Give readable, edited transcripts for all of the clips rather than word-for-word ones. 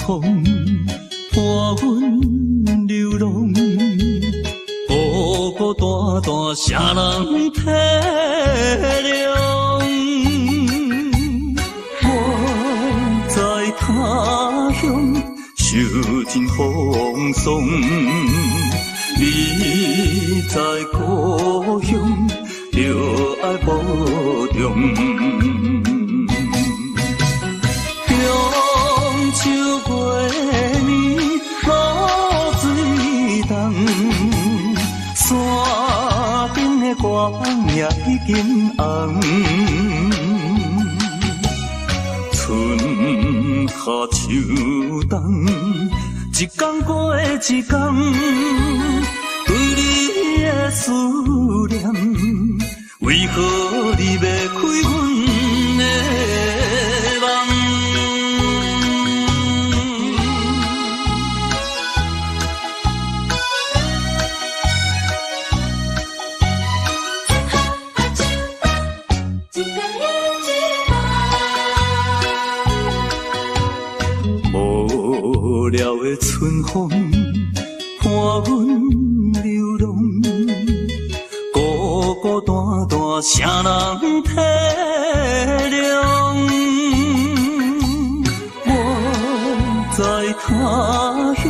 风伴阮流浪，孤孤单单啥人体谅？我在他乡受尽风霜，你在故乡着爱保重。中秋月暝露水重，山顶的月也已经红。春夏秋冬，一天过一天，对你的思念，为何你要开阮的梦？无聊的春风伴阮流浪，孤孤单单啥人体谅？我在他乡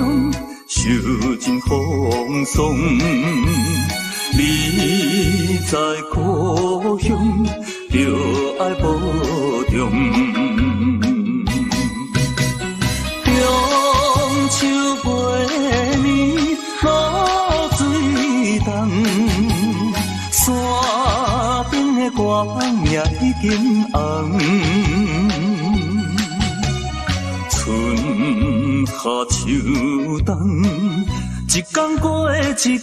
受尽风霜，你在故乡着爱保重。中秋月暝露水重，山顶的月也已经红。春夏秋冬，一天过一天，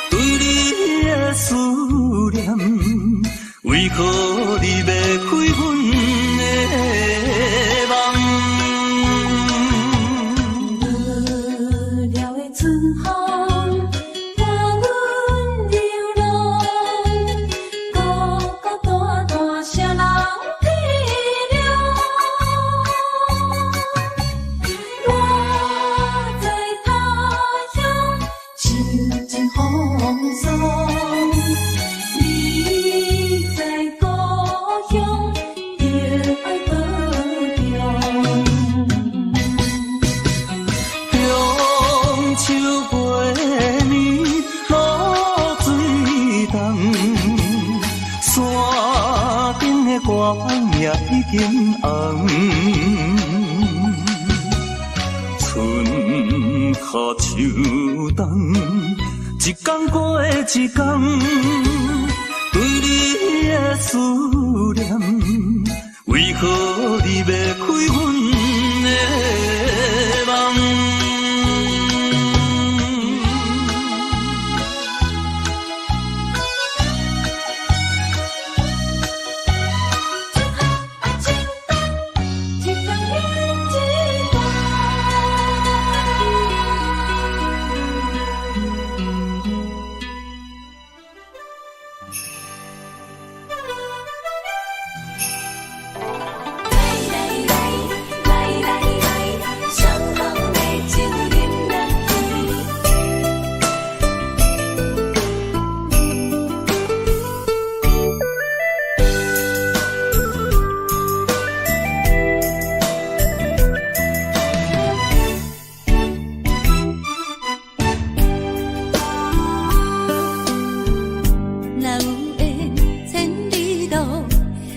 对你的思念，为何你要开阮的梦？也已经红，春夏秋冬，一天过一天，对你的思念，为何你要开阮的梦？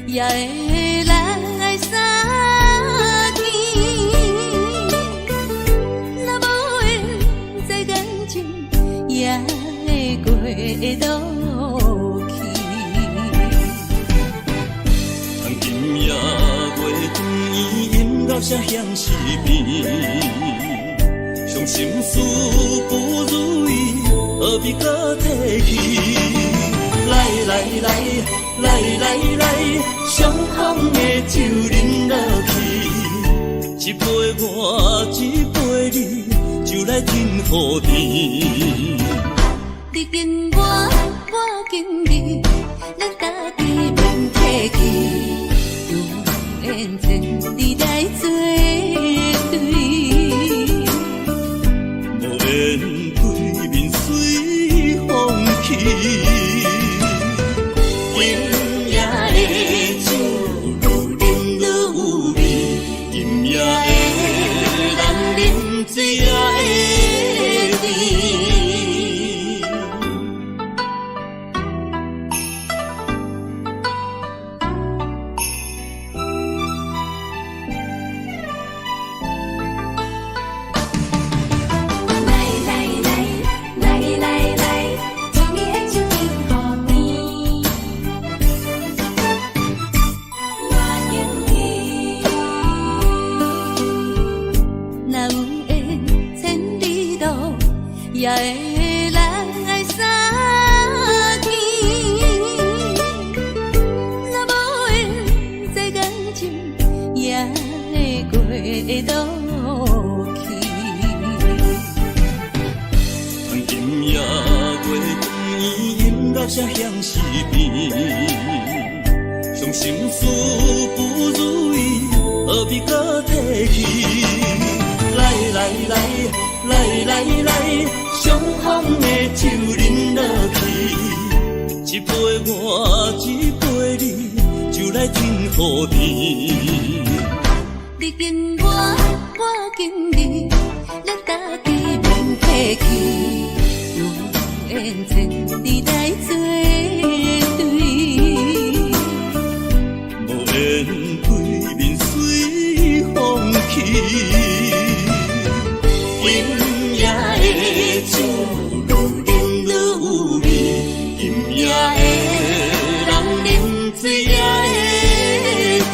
也会来相见，若无缘在感情，也会过渡去。从今夜月光莺到声响是变，伤心事不如意，何必搁提起？来来来。来来来，相逢的酒饮落去，一杯我，一杯你，就来敬予甜。你敬我，我敬你，咱家己免客气，有缘千里来做。今夜的酒愈饮愈有味，今夜的人饮醉也会甜。也会来相见，若无缘在感情，也会过渡去。今夜月光伊引到这乡时边，伤心事不如意，何必搁提起？来，相逢的酒饮落去，一杯我，一杯你，就来甜乎甜。你敬我，我敬你，咱大家免客气，有缘前你来作对，无缘对面随风去。今夜的酒愈饮愈有味，今夜的人饮醉也会甜。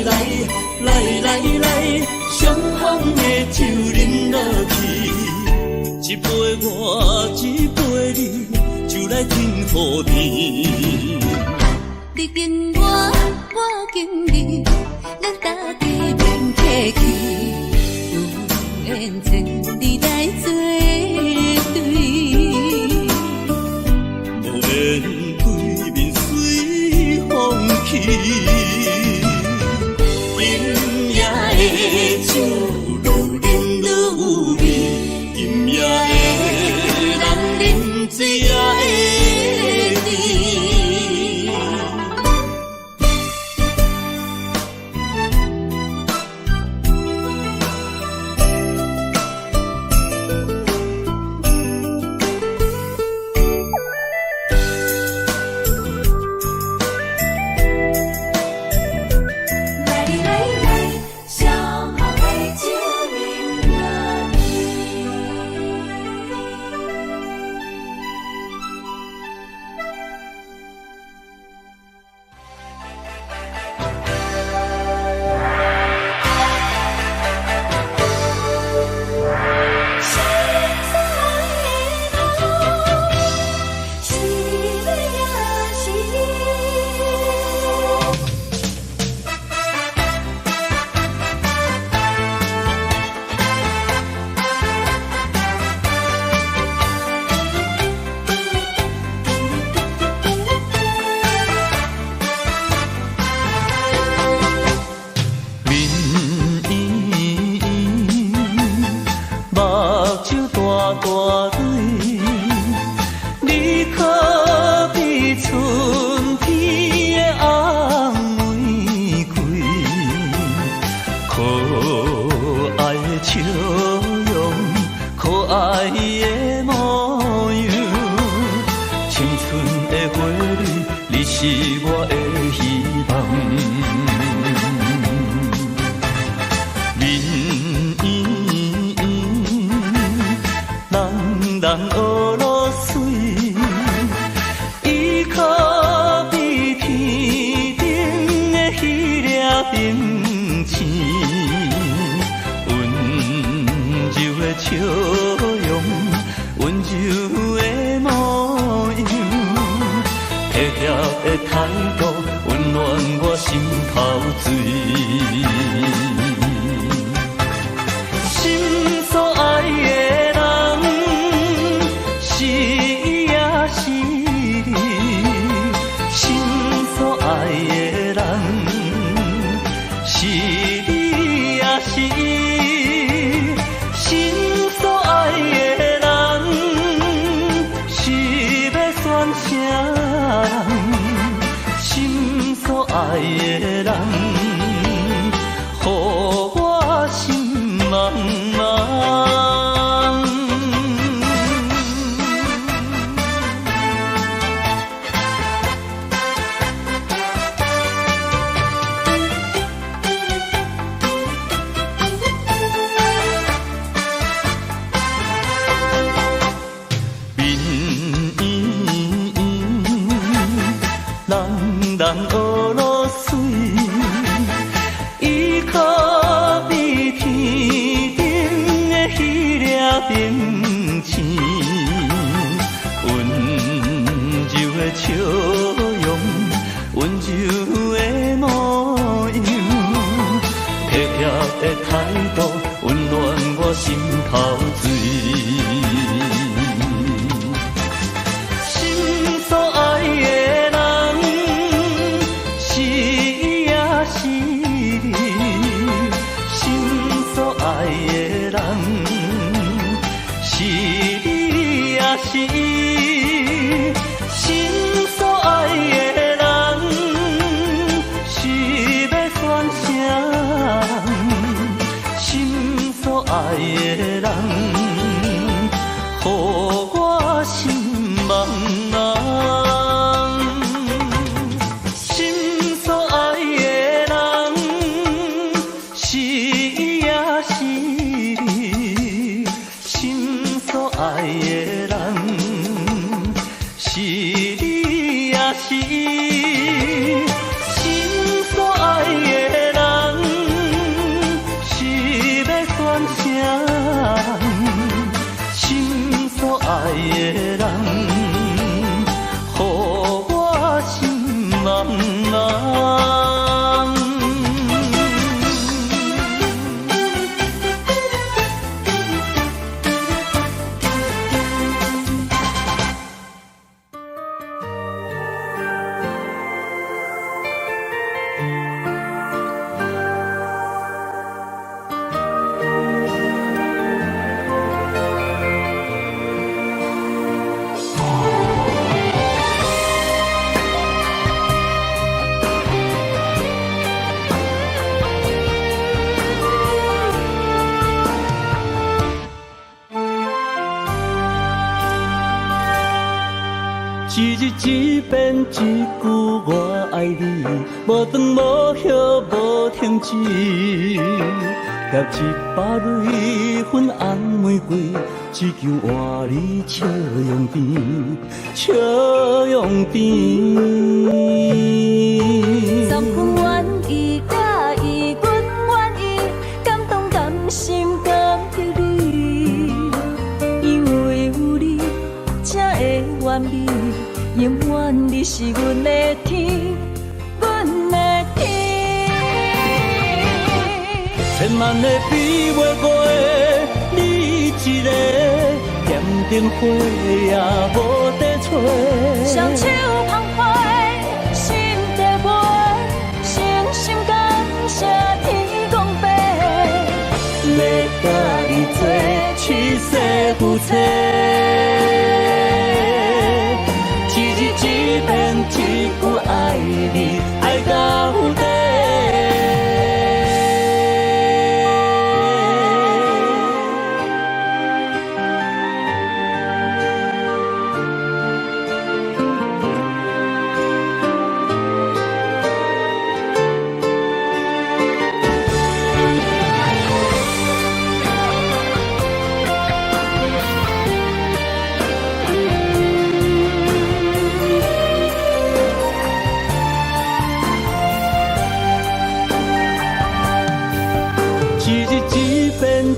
来，相逢的酒饮落去，一杯我，一杯你，就来甜乎甜。你敬我，我敬你，咱大家免客气。有缘前你来作对，无缘对面随风去。今夜的酒愈饮愈有味，今夜的人饮醉也会甜。心所爱的人，的态度，温暖我心头水。心所爱的人，是伊也是你；心所爱的人，是你也是伊。心所爱的人，是要选啥？心所爱的人，予我心茫茫。心所爱的人，是伊也是你；心所爱的人，是你也是伊。心所爱的人，是要选啥？心所爱的人，予我心茫茫。一日一遍一句我爱你，无断无歇无停止。夹100蕊粉红玫瑰，只求换你笑容甜，笑容甜。十分愿意，假意，阮愿意，感动甘心感激你，因为有你才会完美。永远你是阮的天，阮的天。千万个比袂过的你一个，点灯火也无地找。双手澎湃，心在飞，诚心感谢天公伯，要甲你做一世夫妻。一遍一句爱你，爱到底。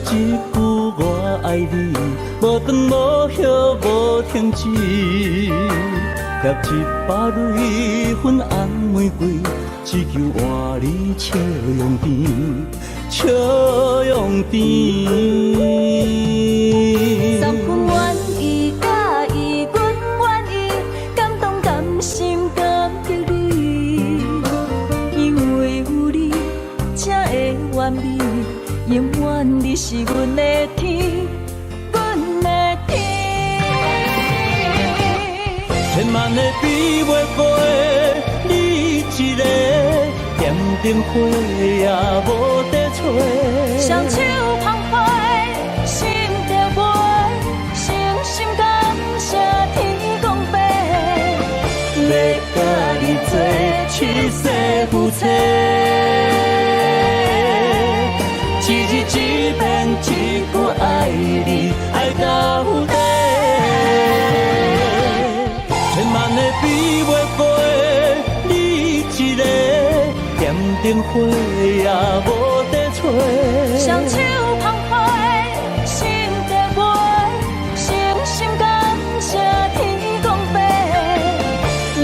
一句我爱你，无断无歇无停止。夹100蕊粉红玫瑰，只求换你笑容甜，笑容甜。十分愿意，假意，阮愿意，感动甘心感激你，因为有你才会完美。永远你是阮的天，阮的天。千万个比袂过的你一个，点灯火也无地找。双手澎湃，心在飞，诚心感谢天公伯，要甲你做一世夫妻。一日一遍一句爱你，爱到底。千万个比袂过的你一个，点灯火也无地找。双手澎湃，心在飞，诚心感谢天公伯，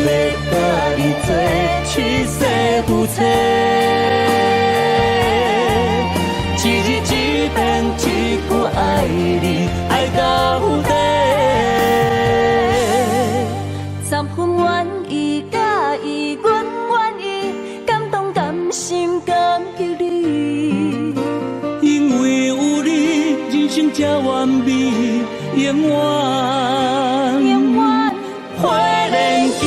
要甲你做一世夫妻。永远花莲见。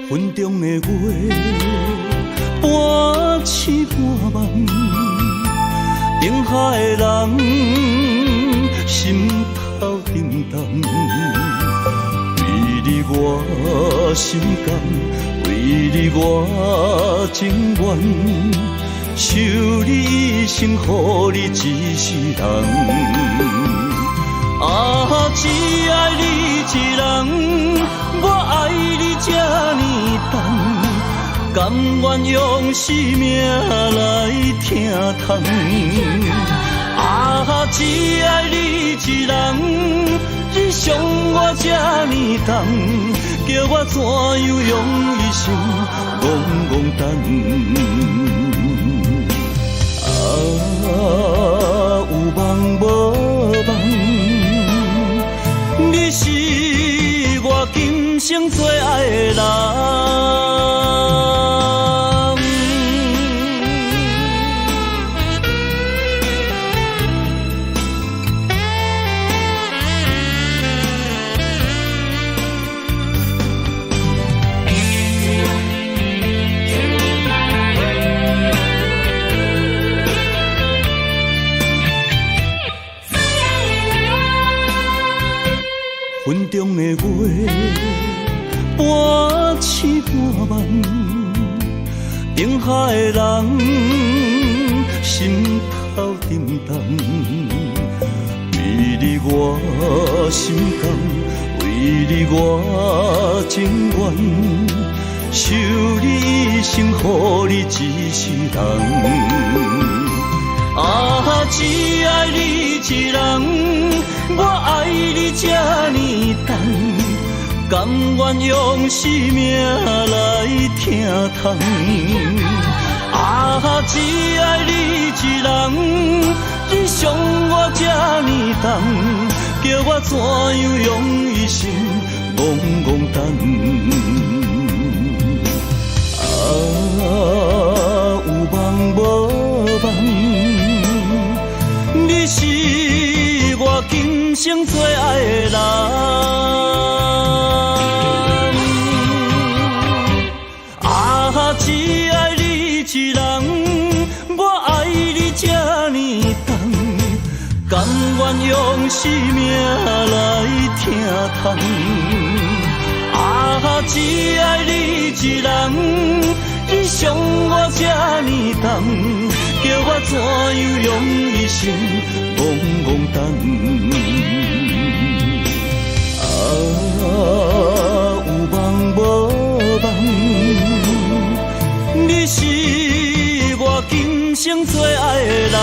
云中的月，半醒半梦，定海的人心头沉重。为你我心甘，为你我情愿，守你一生，予你一世人。啊，只爱你一人，我爱你这呢重，甘愿用生命来疼痛。啊，只爱你一人，你伤我这呢重，叫我怎样用一生戆戆等？啊，有梦无梦。你是我今生最爱的人。云中的月，半醒半梦，定海的人心头沉重。为你我心甘，为你我情愿，守你一生，予你一世人。啊，只爱你一人，我爱你这呢重，甘愿用生命来疼痛。啊，只爱你一人，你伤我这呢重，叫我怎样用一生戆戆等？啊，有梦无梦。你是我今生最爱的人。啊，只爱你一人，我爱你这呢重，甘愿用生命来疼痛。啊，只爱你一人，你伤我这呢重，叫我怎样用一生戆戆等？啊，有梦无梦，你是我今生最爱的人。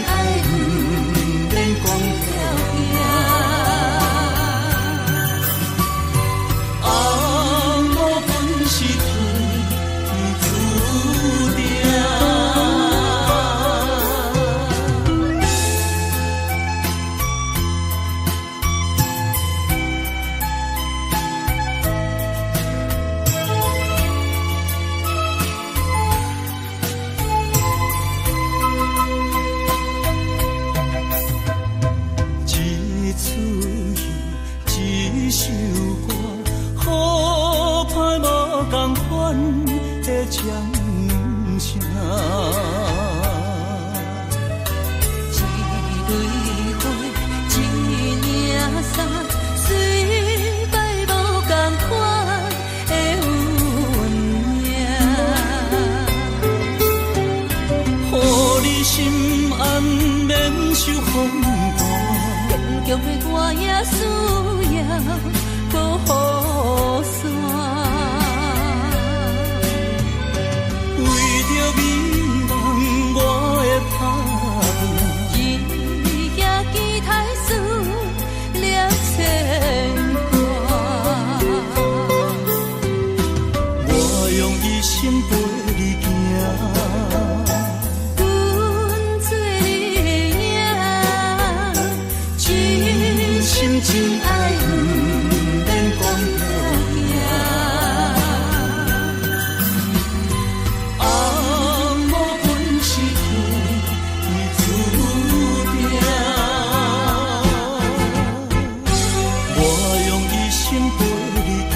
爱不免光飘行。红雨本是天注定。一出戏，一首歌，好歹无同款的掌声。一蕊花，一领衫，虽歹无同款的运命。予你心安免受风寒。坚强的我也需要保护伞，为着美梦我会打拼，日夜期待输了牵挂。我用一生陪你行。真爱不免光飘行，红雨本是天注定。我用一生陪你行，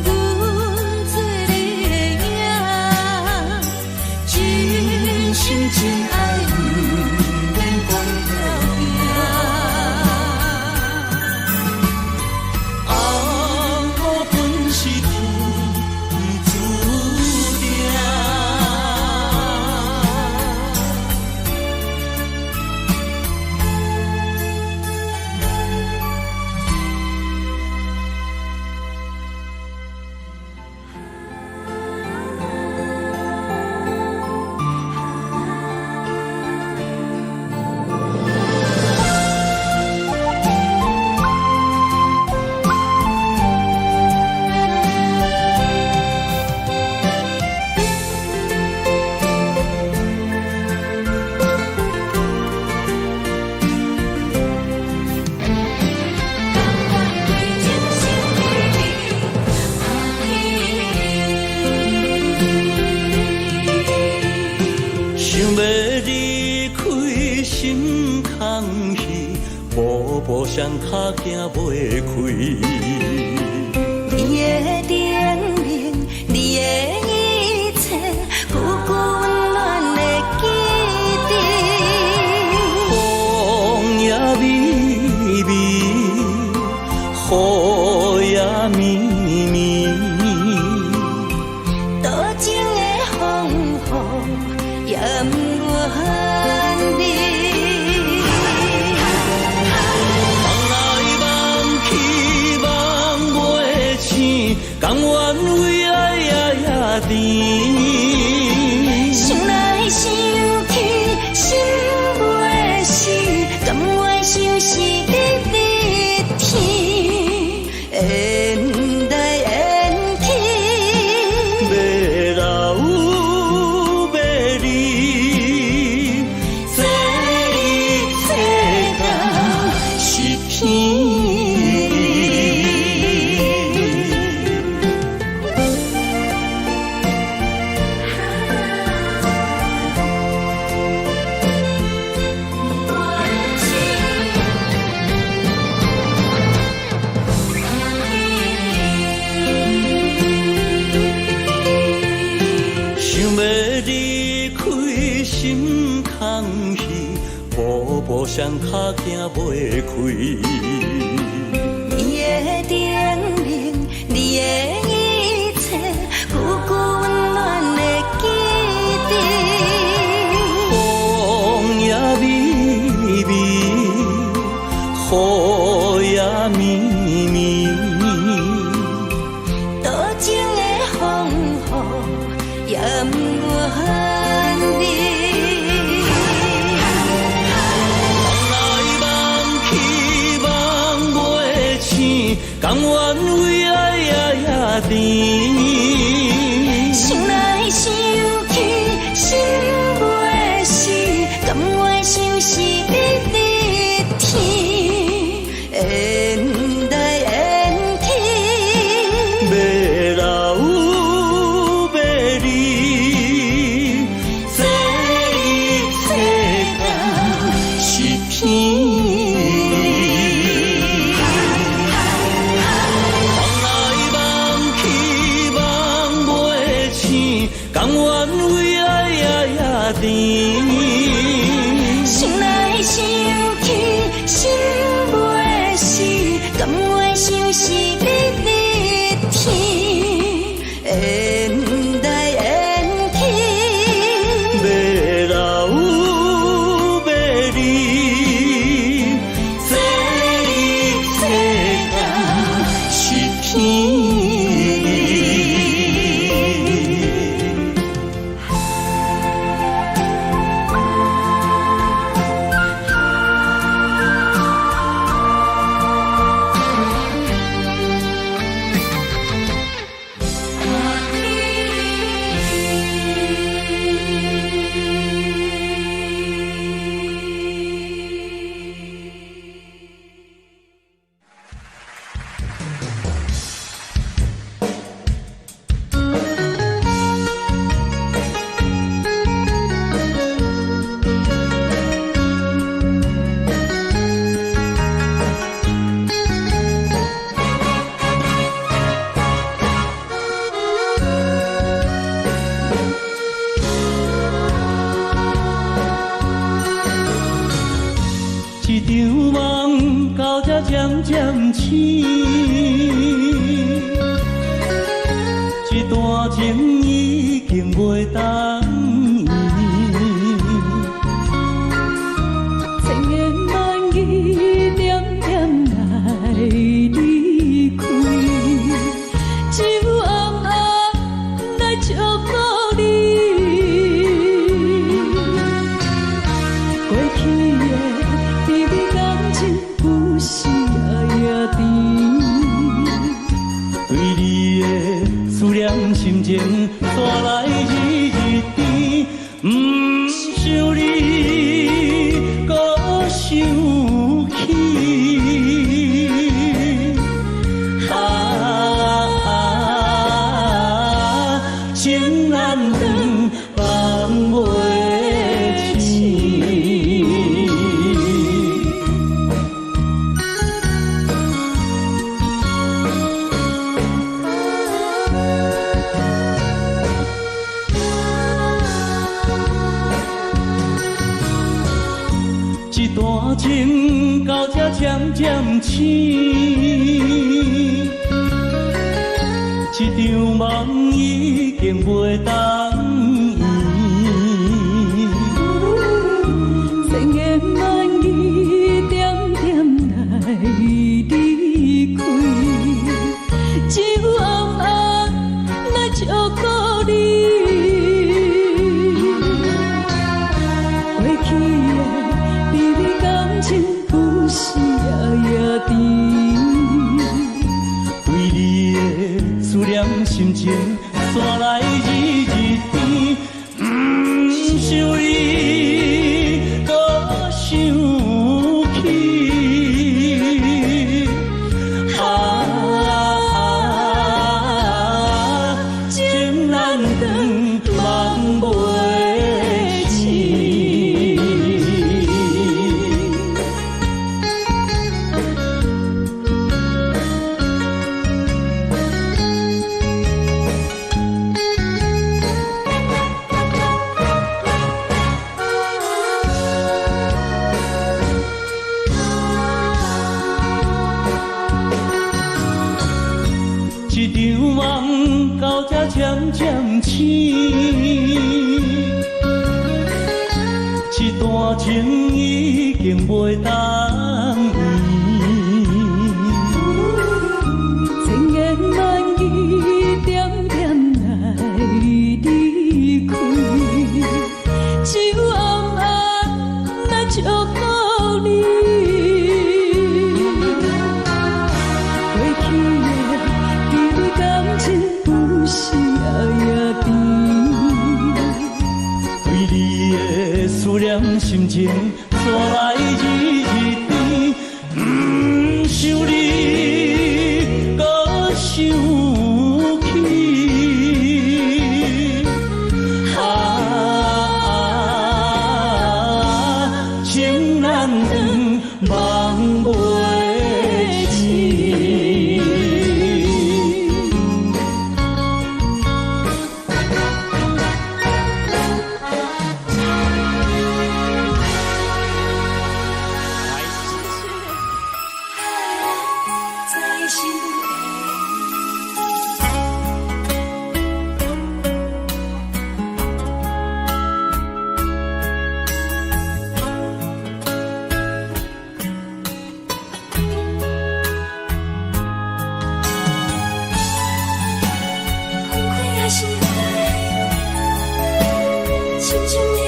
阮做你的影，真心真爱不免光飘行。步步双脚行袂开，你的叮咛，你的一切，久久温暖的记忆。风也微微，雨也绵绵，多情的风雨也不愿离。甘愿为爱也甜，想来想去心袂死，甘愿相思日日天，缘来缘去，要老要离，这一切都是天。心空虚，步步双脚行袂开。你的叮咛，你的一切，久久温暖的记忆。风也微微，雨也绵绵，多情的风雨也不愿离。甘愿为爱也甜。想来想去，心袂死，甘愿相思日日天，缘来缘去，要老要离，这一世间是骗。甘愿为爱也甜，想来想去，心袂死，甘愿相思日日天，缘来缘去，要老要离，这一世间是骗。一场梦到这渐渐醒，一段情已经袂当圆。千言万语点点来离开，只有暗暗来祝福你。过去的甜蜜感情，有时也甜。对你的思念心情带来日日甜，不想你搁想起。情难断，放袂清。一段情到这渐渐醒，一场梦已经袂当圆。千言万语点点来离开，只有暗暗来祝福你。过去的甜蜜感情，有时也甜。对你的思念心情带来日日甜，不想你搁想起。情难断，梦袂清。一场梦到这渐渐醒，一段情已经袂当圆。千言万语点点来离开，只有暗暗来祝福你。过去情带来日甜，不想你搁想起。情难断，梦袂醒。在心心爱，深深的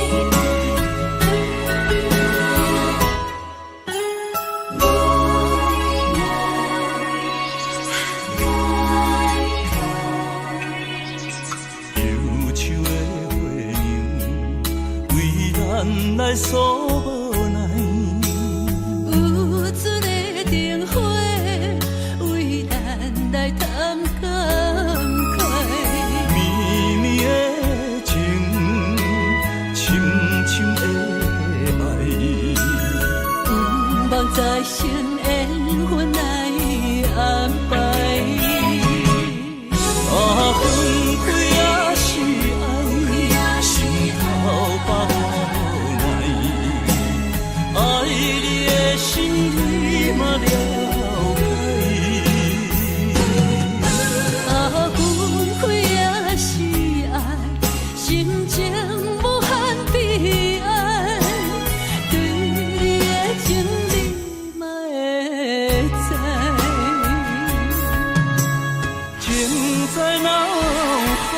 忧愁的月娘，为咱来诉无奈。有准的灯火，为咱来谈感慨。绵绵的情，深深的爱，不望再生缘分来安排。分开也是爱，心头把无奈。爱你的心你嘛了解。分开也是爱，心情无限悲哀。对你的情你嘛会知，情在脑海，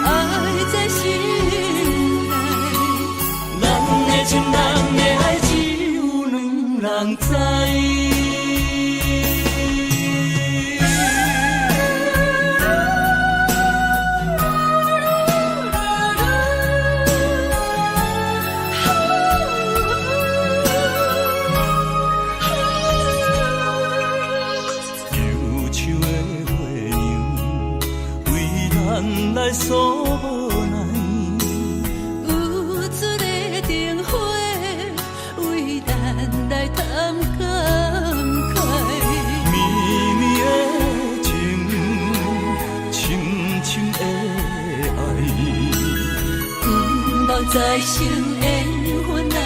爱在心内。咱的情，咱的爱，只有两人知。忧愁的月娘，为咱来诉无奈。有准的灯火，为咱来谈感慨。绵绵的情，深深的爱，不望再生缘分来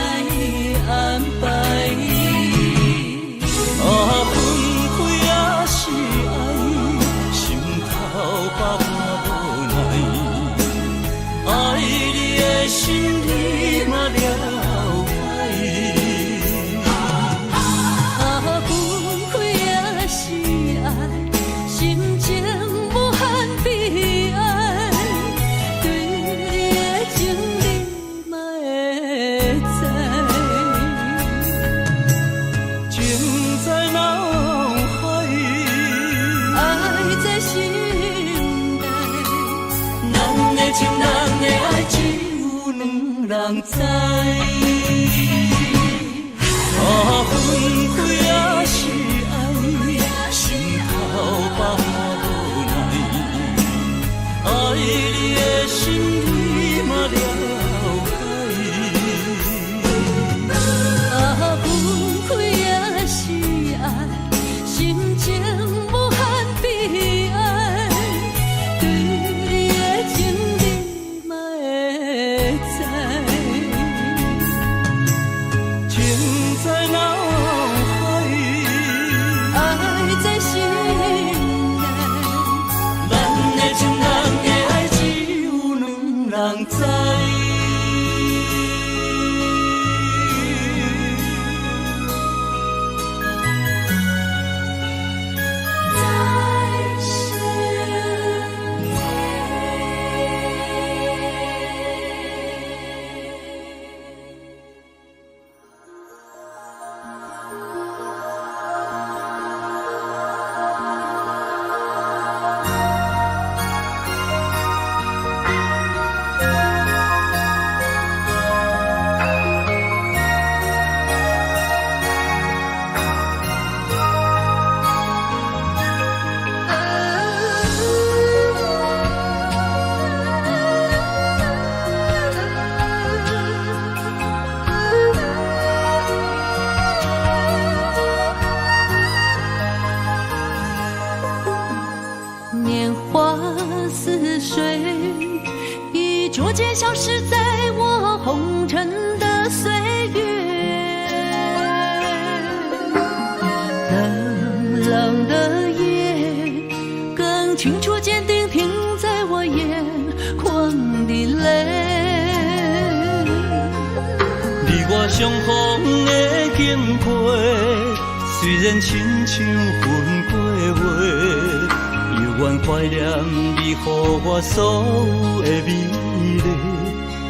安排。分开也是爱，心头把无奈。爱你的心你嘛了解。分开也是爱，心情无限悲哀。对你的情你嘛会知，情在脑海，爱在心内。咱的情，咱的爱，只有两人知。分开也是爱，心头把无奈。爱你的心你嘛了分开也是爱，心情无限悲哀。对你的情你嘛会知，情在脑海，岁月，冷冷的夜，更清楚坚定停在我眼眶的泪。你我相逢的经过，虽然亲像分过话，犹原怀念你予我所有的美丽。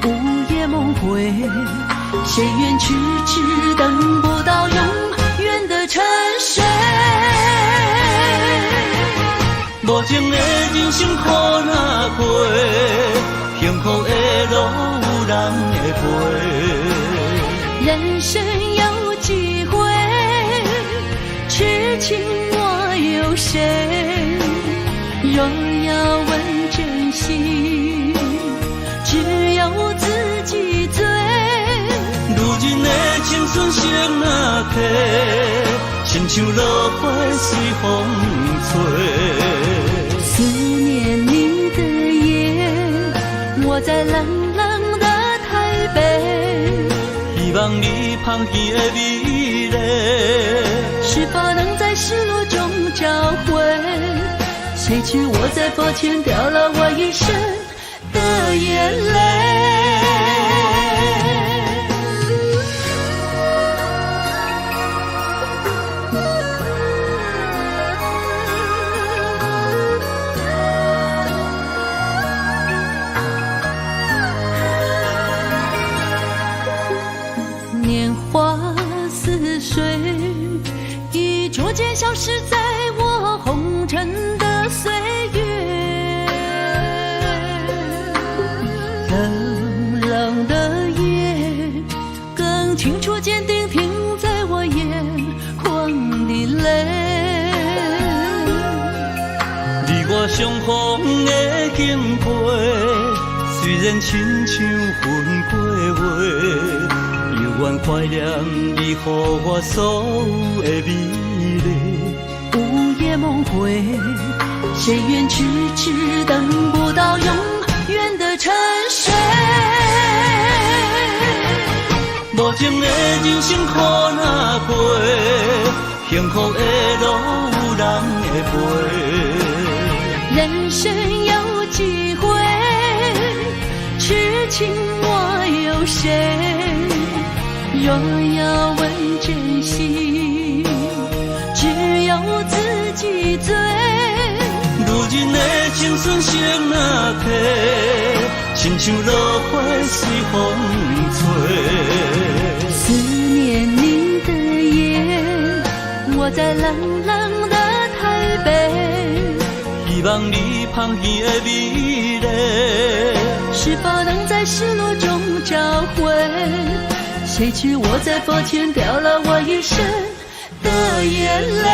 午夜梦回，谁愿痴痴等不到永远的沉睡？无情的人生苦哪过，幸福的路有人会陪。人生有几回，痴情我有谁？若要问真心，只有自己醉。如今的青春成哪体，亲像落花随风吹。思念你的夜，我在冷冷的台北。希望你芳甜的美丽，是否能在失落中找回？谁知我在佛前掉了我一生的眼泪。年华似水，已逐渐消失在我红尘的岁月。冷冷的夜，更清楚坚定停在我眼眶的泪。你我相逢的经过，虽然亲像分过话，犹原怀念你予我所有的美丽。午夜梦回，谁愿痴痴等不到永远的沉睡？无情的人生苦哪过，幸福的路有人会陪。人生有几回，痴情我有谁？若要问真心，只有自己醉。如今的青春成哪体，亲像落花随风吹。思念你的夜，我在冷冷的台北。希望你芳甜的美丽，是否能在失落中找回？谁知我在佛前掉了我一生的眼泪。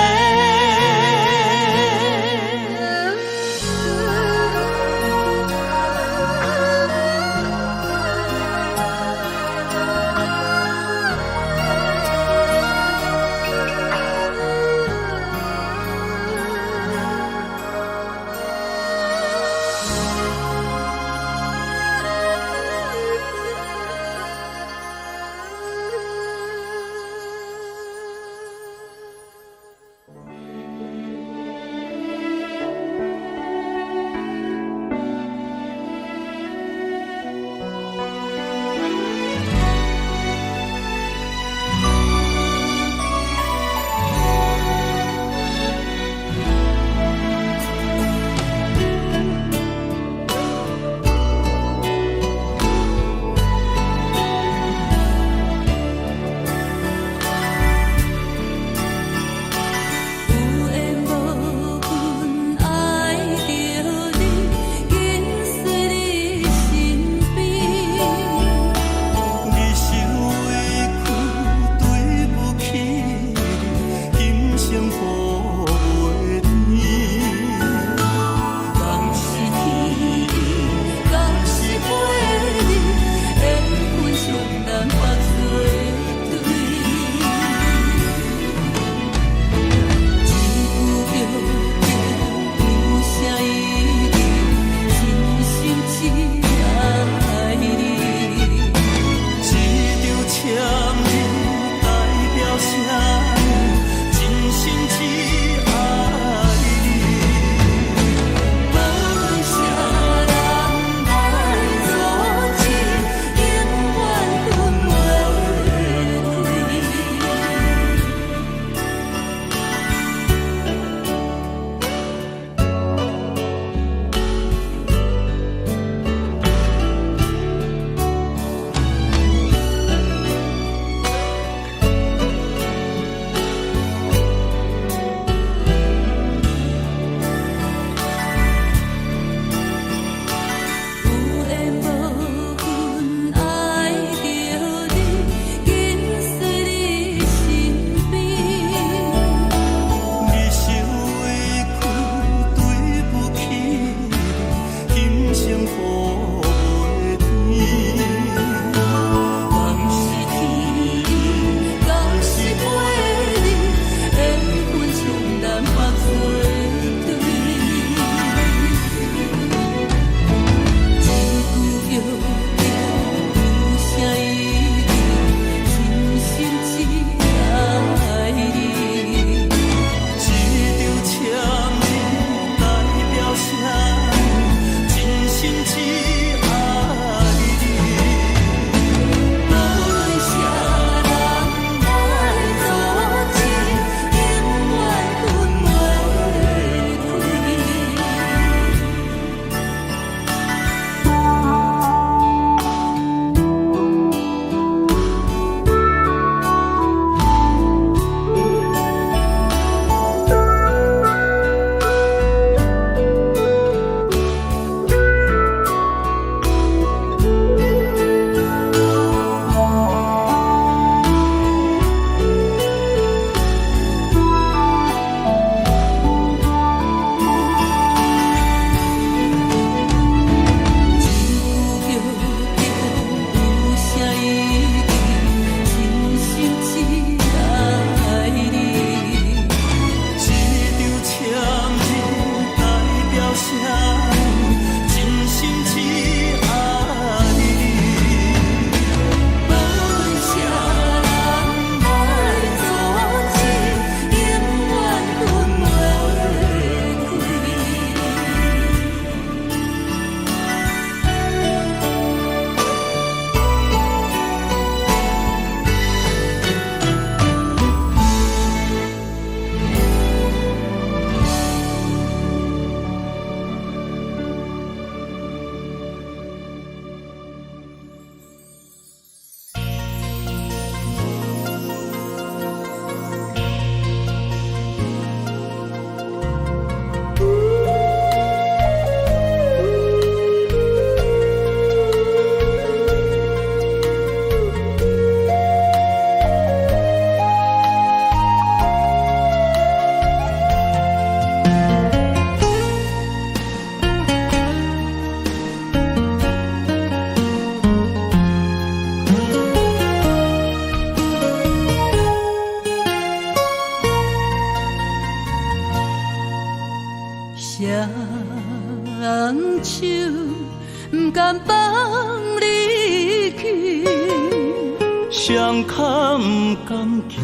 谁敢不甘行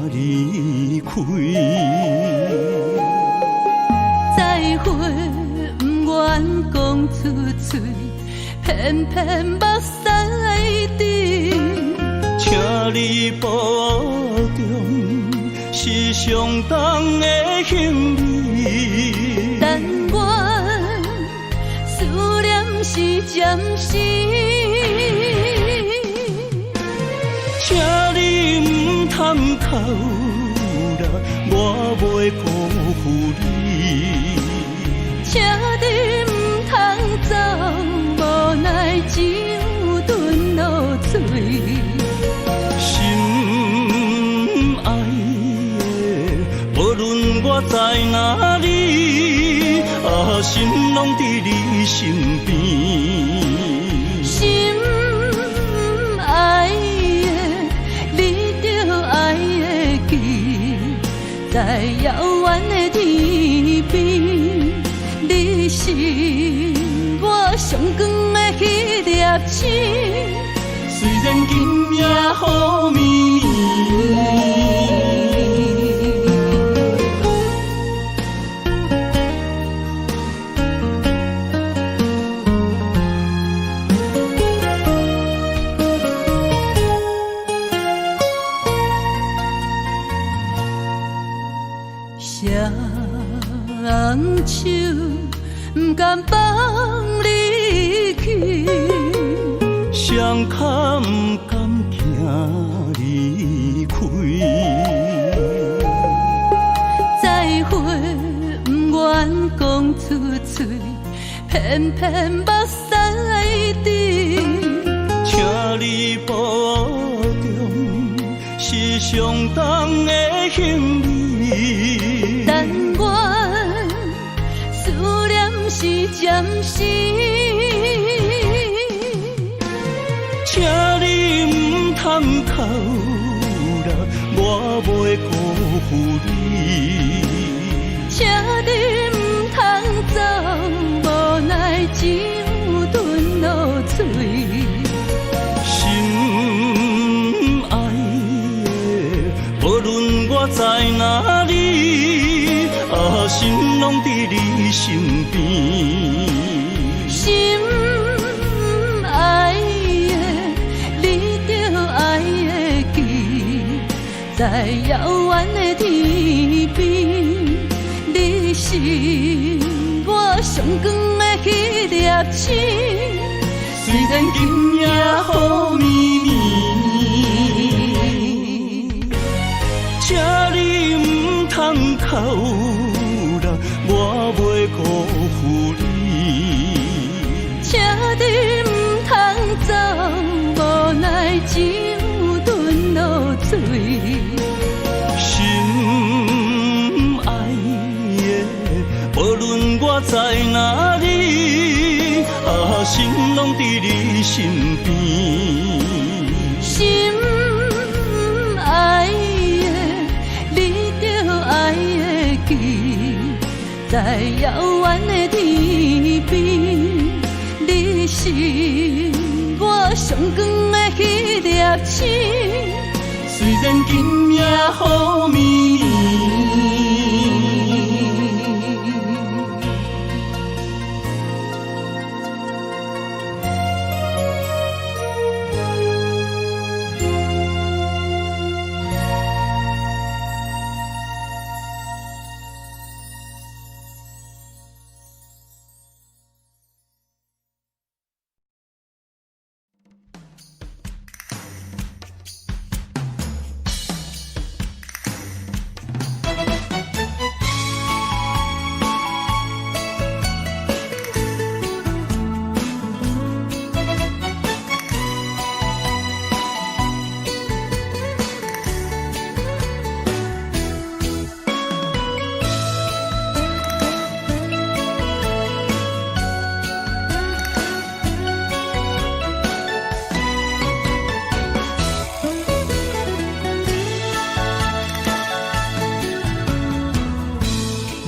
离开？再会不愿讲出嘴，偏偏目屎滴。请你保重，是上重的行李。但愿思念是暂时，请你唔通哭啦，我袂辜负你。请你唔通走，无奈只有吞落嘴。心爱的，无论我在哪里，心拢伫你身边。心爱的，你着爱会记，在遥远的天边，你是我上光的迄粒星。虽然今夜雨绵绵。双手不甘放你去，谁敢不甘行离开？再会不愿讲出嘴，偏偏目屎滴。请你保重，是上重的行李。但愿思念是暂时，请你唔通哭啦，我袂辜负你。请你唔通走，无奈只有吞落嘴。心爱的，无论我在哪里，心拢伫你身边。心爱的，你着爱会记，在遥远的天边，你是我上光的迄粒星。虽然今夜雨绵绵，请你唔通哭啦，我袂辜负你。请你唔通走，无奈只有吞落嘴。心爱的，无论我在哪里，心拢伫你身边。心爱的，你着爱会记，在遥远的天边，你是我上光的迄粒星。虽然今夜雨绵绵。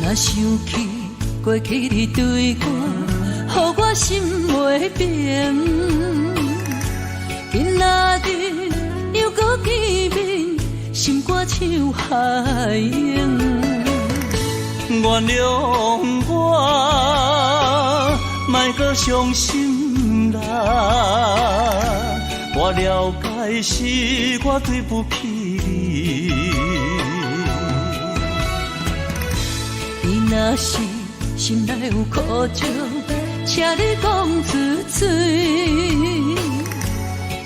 若想起过去你对我，予我心袂平。今仔日又搁见面，心肝像海涌。原谅我，莫搁伤心啦。我了解是我对不起你。你若是心内有苦情，请你讲出嘴，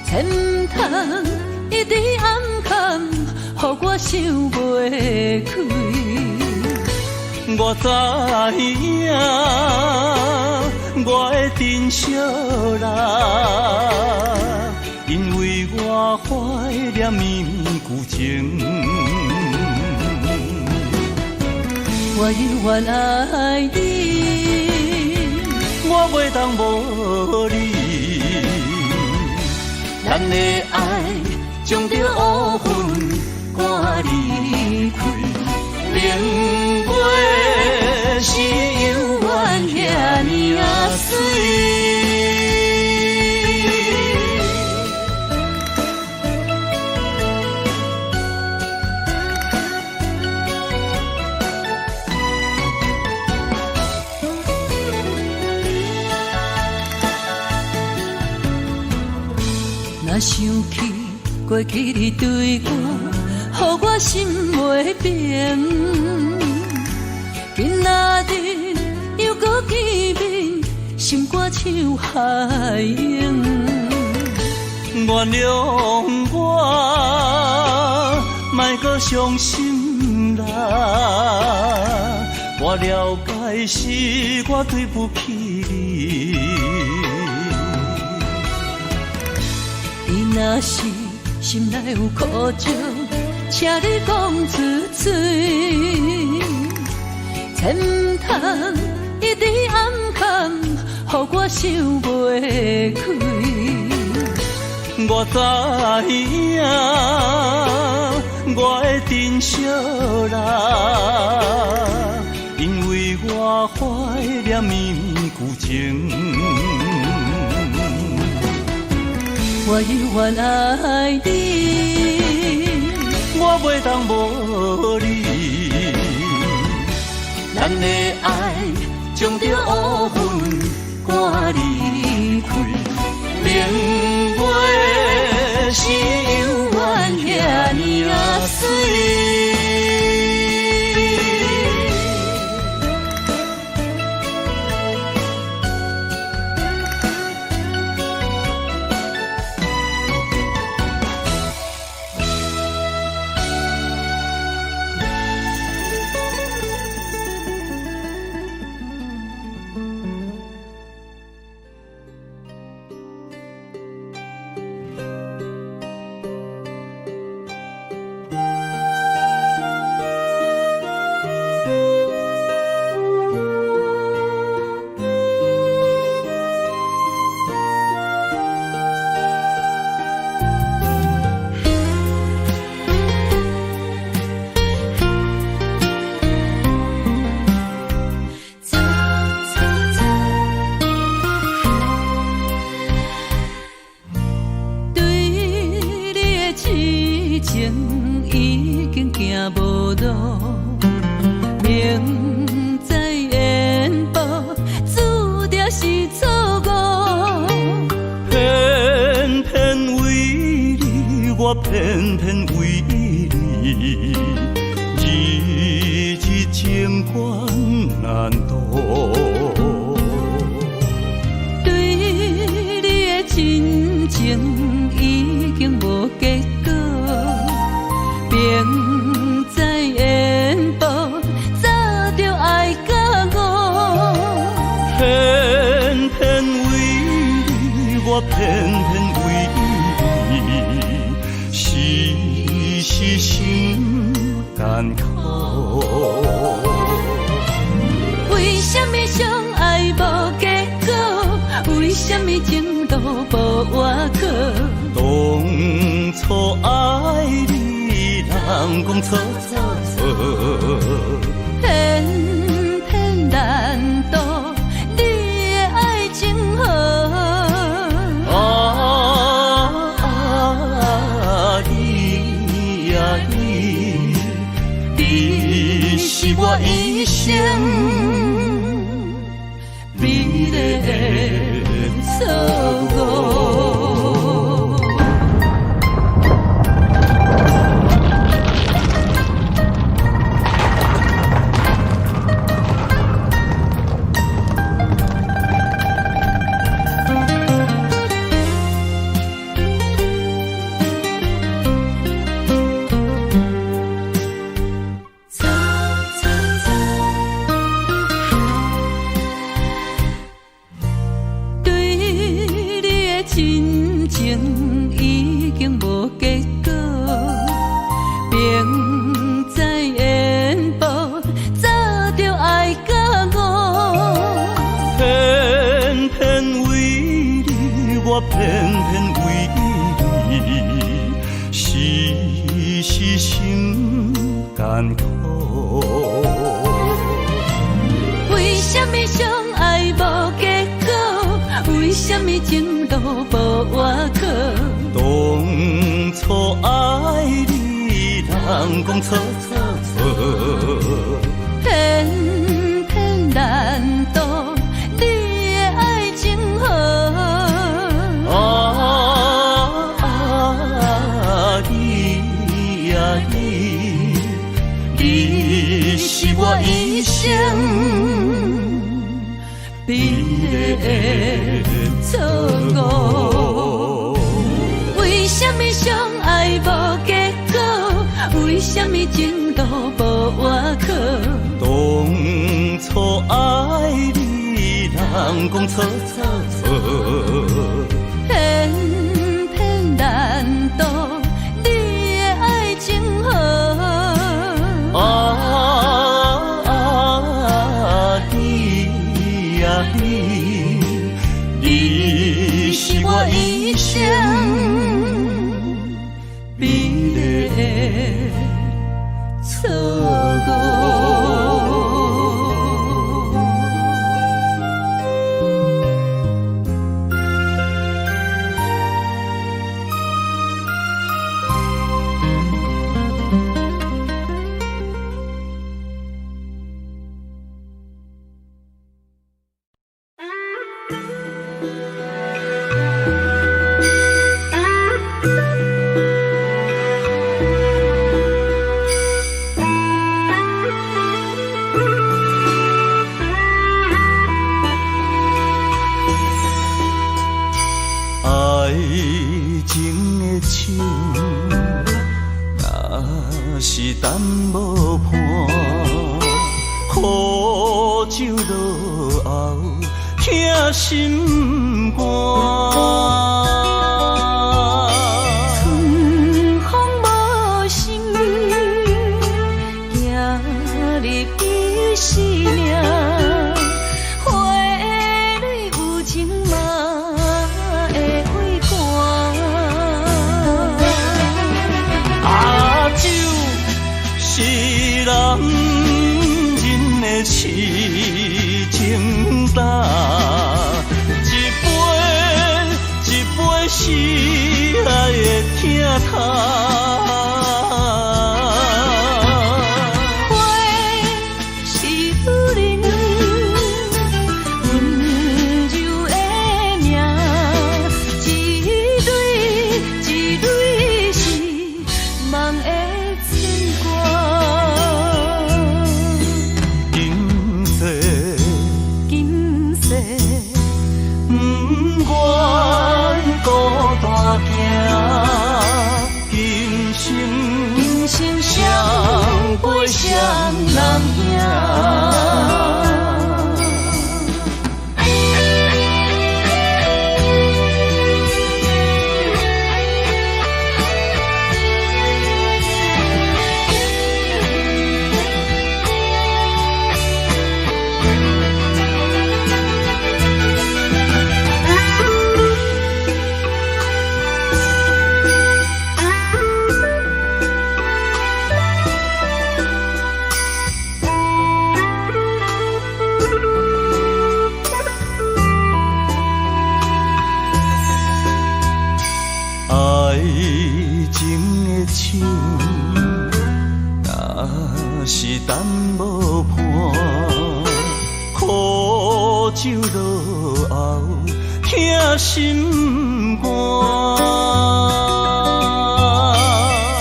千唔通一直暗藏，予我想袂开。我知影，我的珍惜啦，因为我怀念绵绵旧情。我永远爱你，我袂当无你，咱的爱将着乌云赶离开，明月是永远遐尼啊水。若想起过去你对我，予我心袂平。今仔日又搁见面，心肝像海涌。原谅我，莫搁伤心啦。我了解是我对不起你。你若是心内有苦情，请你讲出嘴，千唔通一直暗藏，予我想袂开。我知影，我的珍惜啦，因为我怀念绵绵旧情。我永远爱你，我袂当无你，咱的爱将着乌云赶离开，明月是永远遐尼啊水。我偏偏为你，日日情关难渡。对你的真情已经无结果，明知缘薄，早就爱甲我。偏偏为你，我偏偏为你。时心艰苦，为什么相爱无结果？为什么情路无外口？当初爱你，人讲错错错，偏偏难渡你的爱情河。你，你是我一生美丽的错误。偏偏为你，时时心艰苦。为什么相爱无结果？为什么情路无外口？当初爱你，人讲错错错，偏偏难渡你的爱情河。你是我一生美丽的错误。为什么相爱无结果？为什么情路无外口？当初爱你，人讲错错错，偏偏难渡你的爱情河。你是我一生美丽的错误。爱情的手，若是等无伴，苦酒落后，疼心肝。春风无心，行入伊生命。男人的痴情胆，一杯一杯是爱的疼痛。花是女人温柔的名，一蕊一蕊是梦的牵挂。今生相陪双人行。爱情的手。是等无伴，苦酒落后，疼心肝。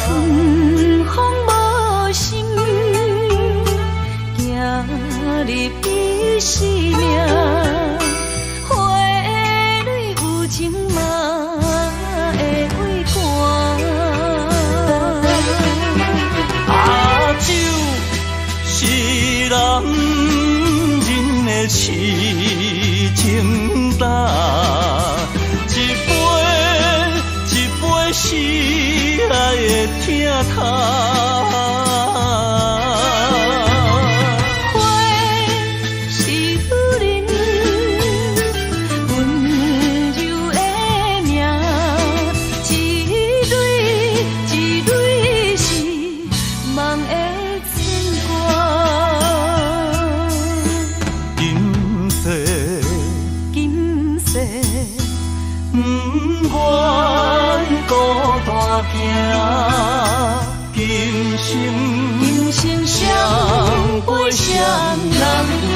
春风无心，行入伊生命。花蕊有情嘛会为寒。啊，酒是男人的痴情胆，一杯一杯是爱的疼痛。今生相陪谁人行？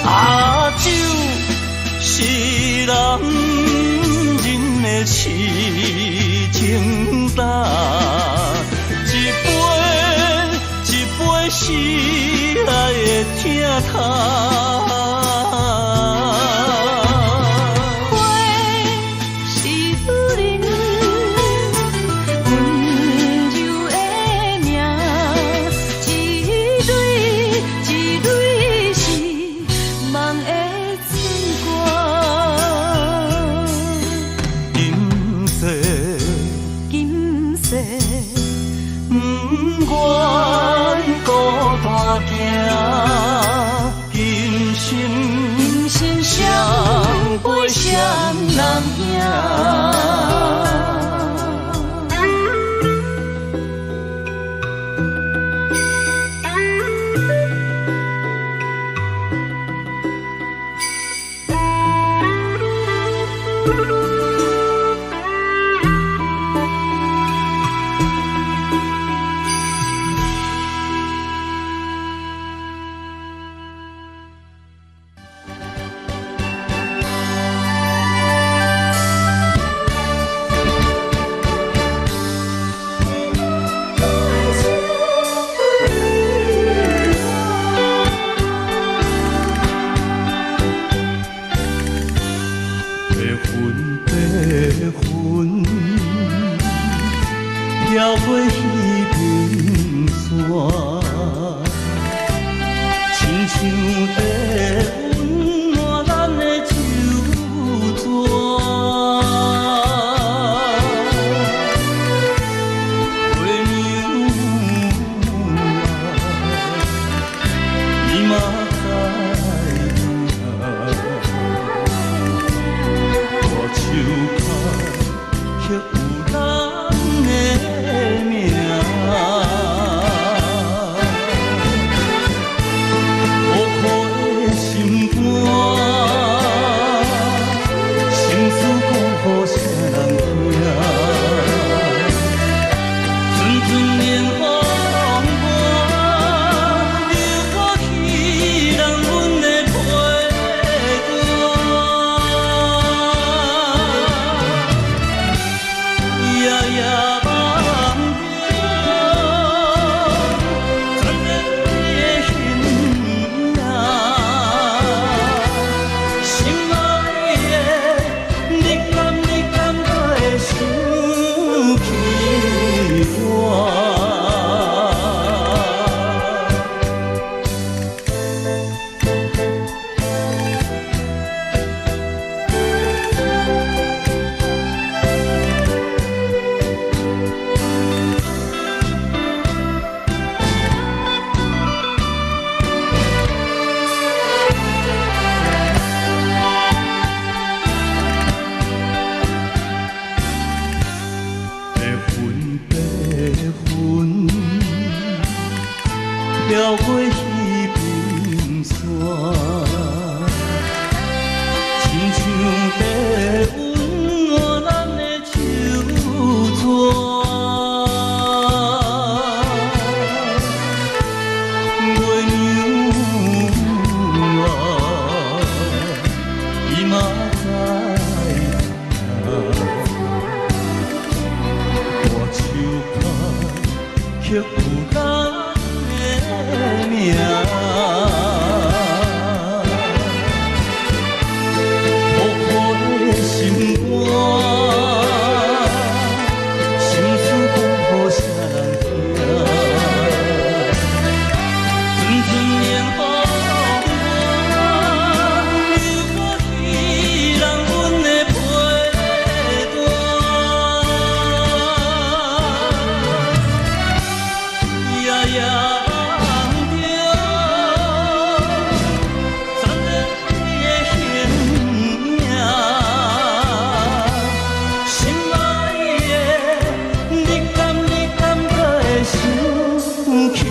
啊，酒是男人的痴情胆，一杯一杯是爱的疼痛。今生相陪谁人行？飘过彼平山，亲像在温暖咱的手纸。月娘啊，你嘛知影，大树下刻有咱的名。飘过彼平山，亲像在温暖咱的手纸。刻负担的命。苦苦的心肝，心事讲予啥人听？阵阵烟雨我，又搁去人阮的陪伴，夜夜梦着昨日的形影，心爱的，你敢搁会想起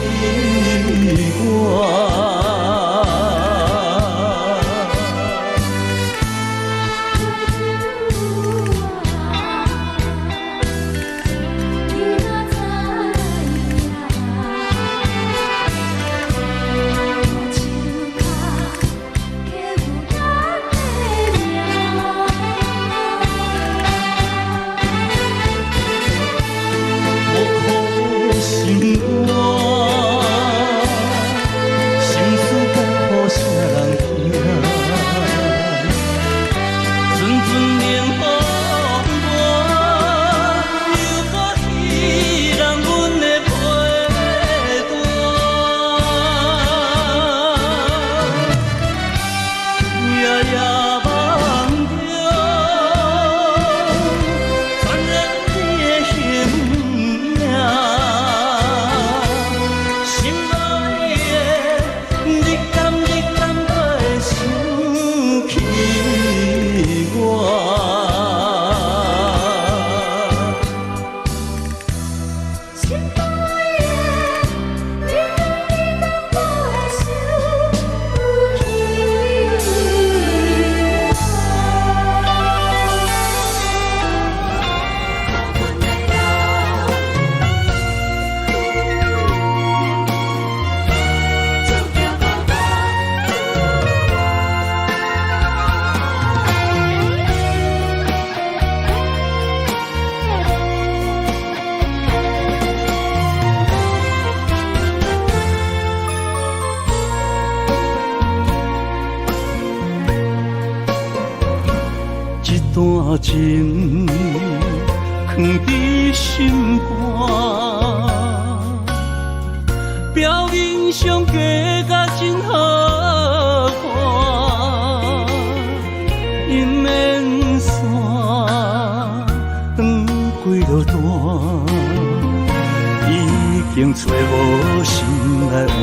我？段情藏伫心肝，表面上假甲真好看，姻缘线断几落段，已经找无心来换。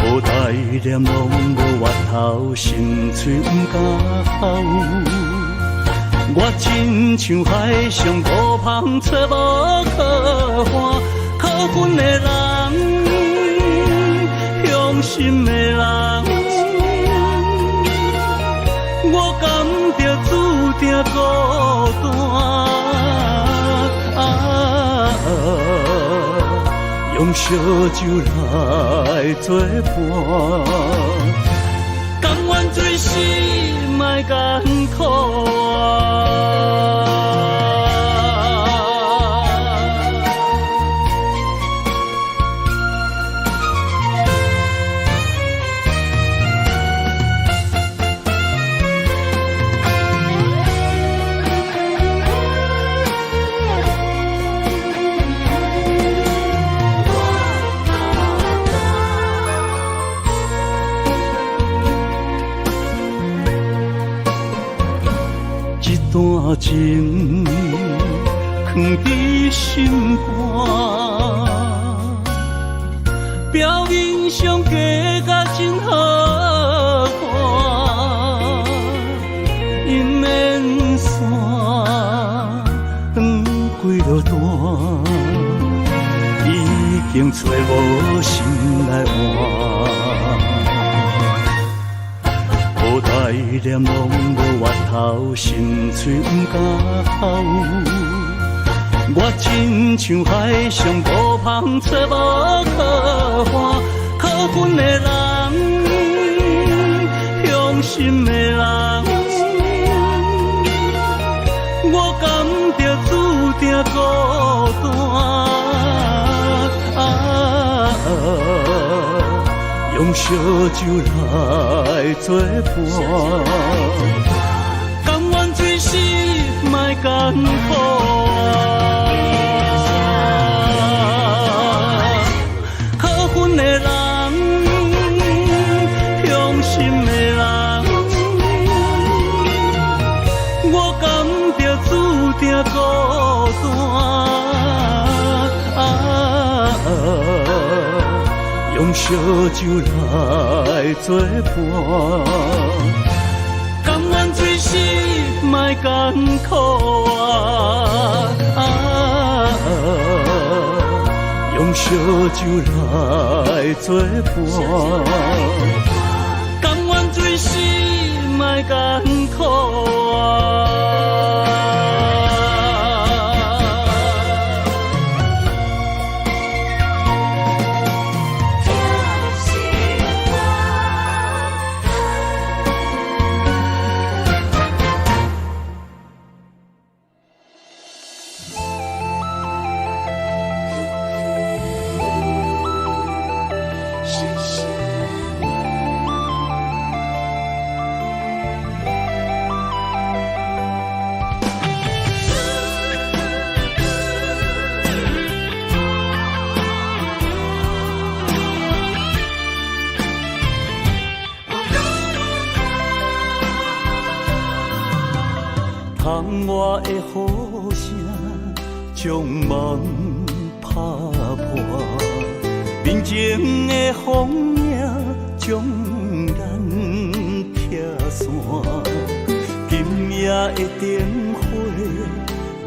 无大念拢无源头，心碎毋敢哭。我亲像海上孤芳找无靠岸，靠阮的人，伤心的人，我感觉注定孤单。用烧酒来作伴，甘愿醉死，莫艰苦啊！段情藏伫心肝，表面上假甲真好看，姻缘线断几落段，已经找无心来换。无大念拢无源头，心碎毋敢哭。我亲像海上孤芳找无靠岸，靠阮的人，伤心的人，我感觉注定孤单，用烧酒来作伴，甘愿醉死莫艰苦可恨的人，伤心的人，我甘着注定孤单，用烧酒来作伴，甘愿醉死莫艰苦用烧酒来作伴，甘愿醉死莫艰苦窗外的雨声将梦打破，面前的风影将咱拆散。今夜的灯火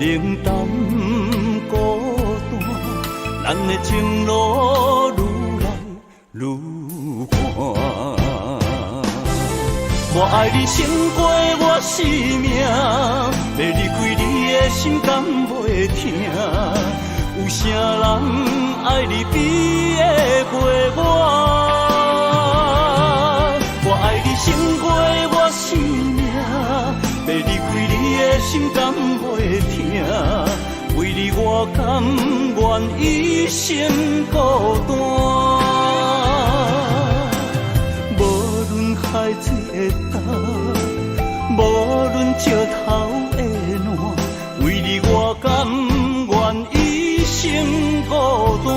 冷淡孤单，咱的情路愈来愈寒。我爱你胜过我生命，要离开你的心甘袂疼。有啥人爱你比会过我？我爱你胜过我生命，要离开你的心甘袂疼。为你我甘愿一生孤单。海水的干，无论石头的烂，为你我甘愿一生孤单。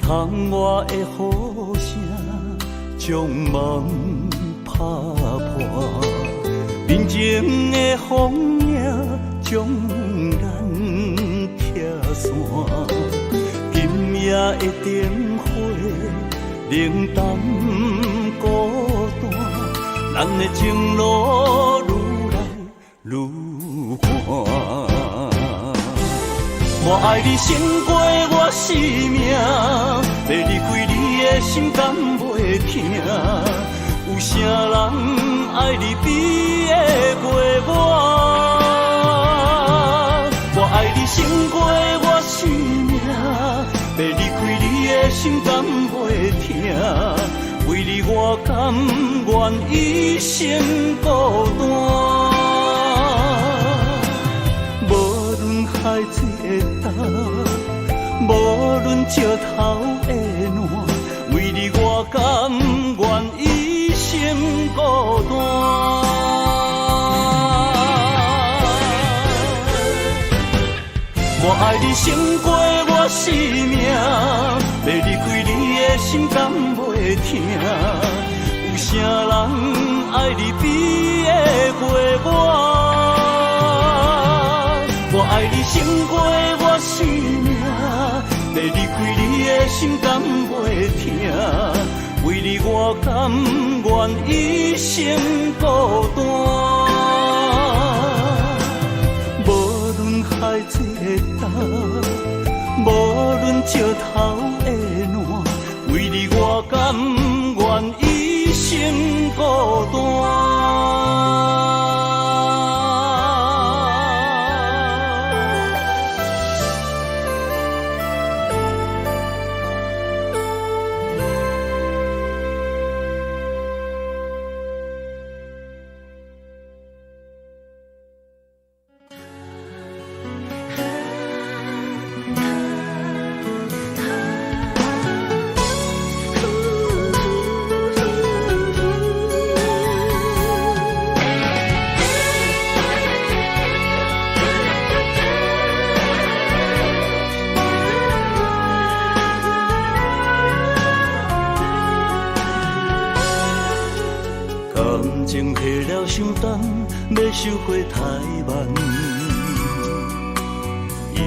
窗外的雨声将梦打破，面前的风影将咱拆散。今夜的灯火冷淡孤单，咱的情路愈来愈寒。我爱你胜过我生命，要离开你的心甘袂疼。有啥人爱你比会过我？我爱你胜过我生命，要离开你的心甘袂疼。为你我甘愿一生孤单。海水的干，无论石头的烂，为你我甘愿一生孤单。我爱你胜过我生命，要离开你的心甘袂疼。有啥人爱你比会过我？我爱你胜过我生命，要离开你的心甘袂疼。为你我甘愿一生孤单。无论海做答。无论石头的烂，为你我甘愿一生孤单。感情下了伤重，要收回太慢。因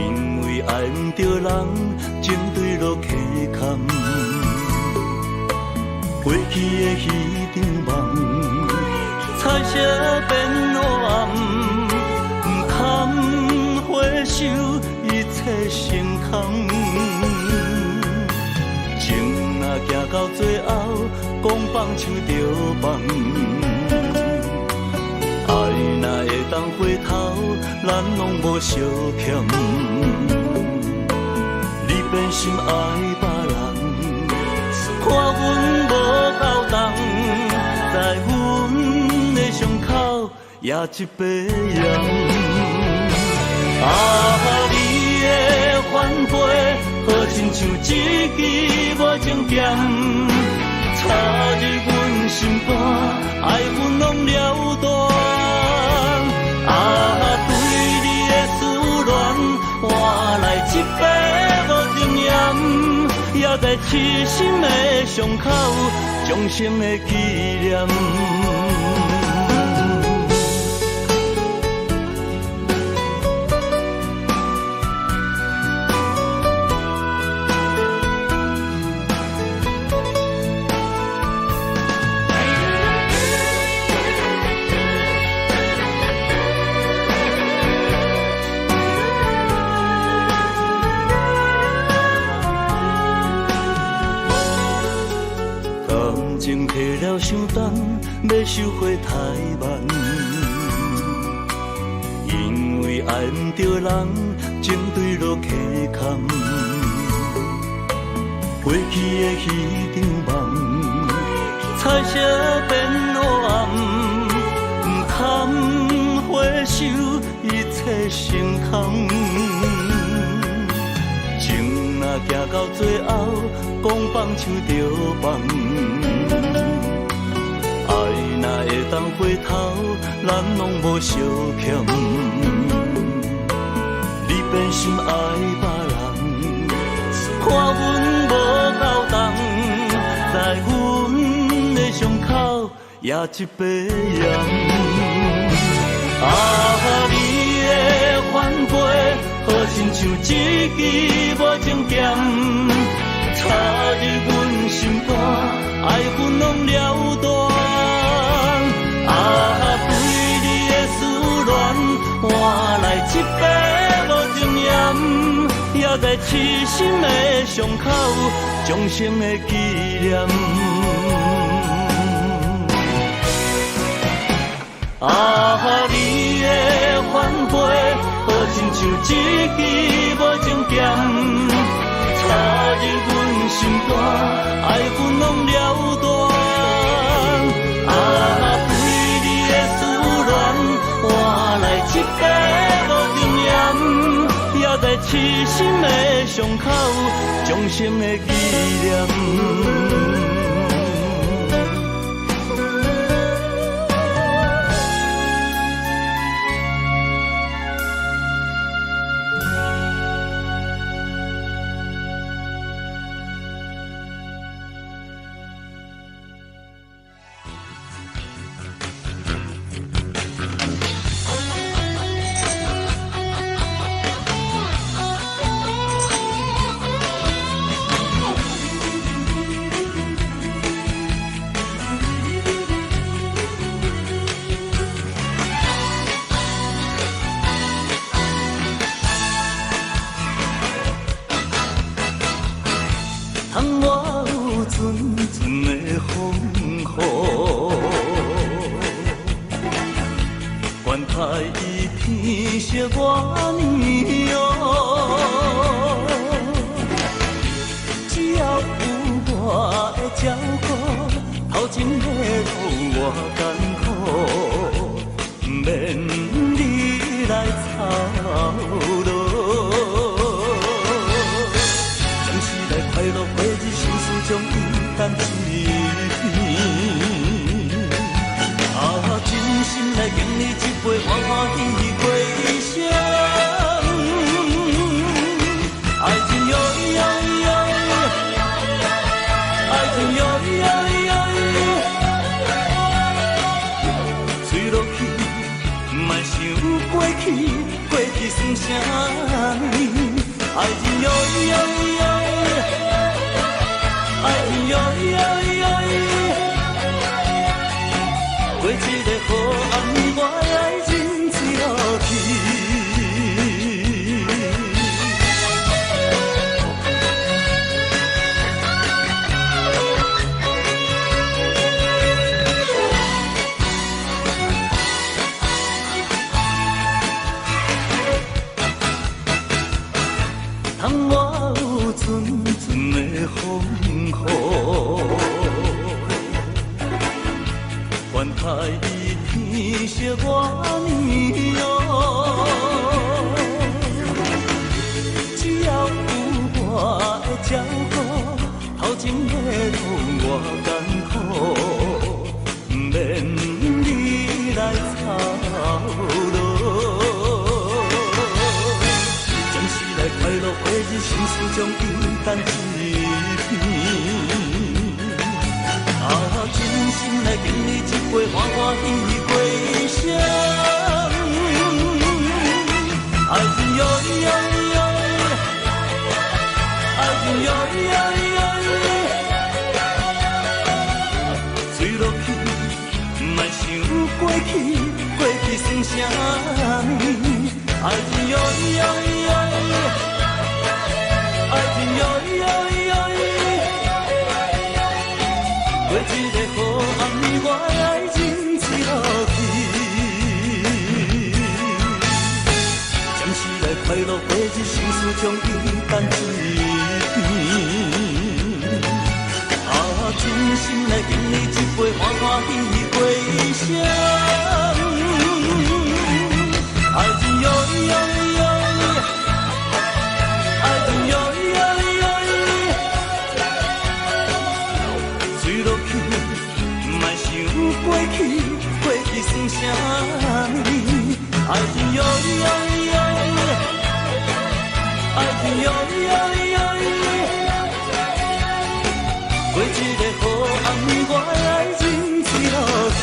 为爱不着人，情对落溪坎。过去的彼场梦，彩色变黑暗，不堪回首，一切成空。情若行到最后，讲放手就放。爱若会当回头，咱拢无相欠。你变心爱别人，看阮无够重，在阮的伤口也一百样。你的反背，好亲像一支无情剑，插入阮心肝，爱阮拢了断。对你的思恋，换来一杯无情盐，也在痴心的伤口，终生的纪念。情下了伤重，要收回太慢。因为爱不着人，情对落溪坎。过去的彼场梦，彩色变黑暗，不堪回首，一切成空。情若行到最后，讲放手就放。若会当回头，咱拢无相欠。你变心爱别人，看阮无够重，在阮的伤口也一百样。你的反背，好亲像一支无情剑，插入阮心肝，爱阮拢了断。对你的思恋，换来一杯无情盐，也在痴心的伤口，终生的纪念。你的反背，好亲像一支无情剑，插入阮心肝，爱阮拢了断。换来一杯无情盐，也在痴心的伤口，终生的纪念。惜我年哦，只要有我的照顾，头前的路我艰苦，免你来操劳。暂时来快乐过日，心事将伊担一片。真心来敬你一杯，欢欢喜喜过一生。爱情哟哟哟，爱情哟哟哟，吹落去，莫想过去，过去算啥物？爱情哟哟哟，爱情哟哟哟。过一个好暗，我的爱情吹落去。窗外有阵阵的风雨。愿台伊天惜我年哦，只要有我的照顾，头前的路我艰苦，免你来操劳。暂时来快乐过日，心事将伊担一片。真心来敬你一杯，欢欢喜喜过一生。爱情哟哟哟，爱情哟哟哟，吹落去，莫想过去，过去算啥物？爱情哟哟哟，爱情哟哟哟。过一个好暗，我的爱情吹落去。暂时来快乐过日，心事将伊担一片。真心来敬你一杯，欢欢喜喜过一生。爱情哟哟哟，爱情哟哟哟。过去，过去算啥物？爱情哟哟哟，爱情哟哟哟，过一个好暗，我的爱情吹落去。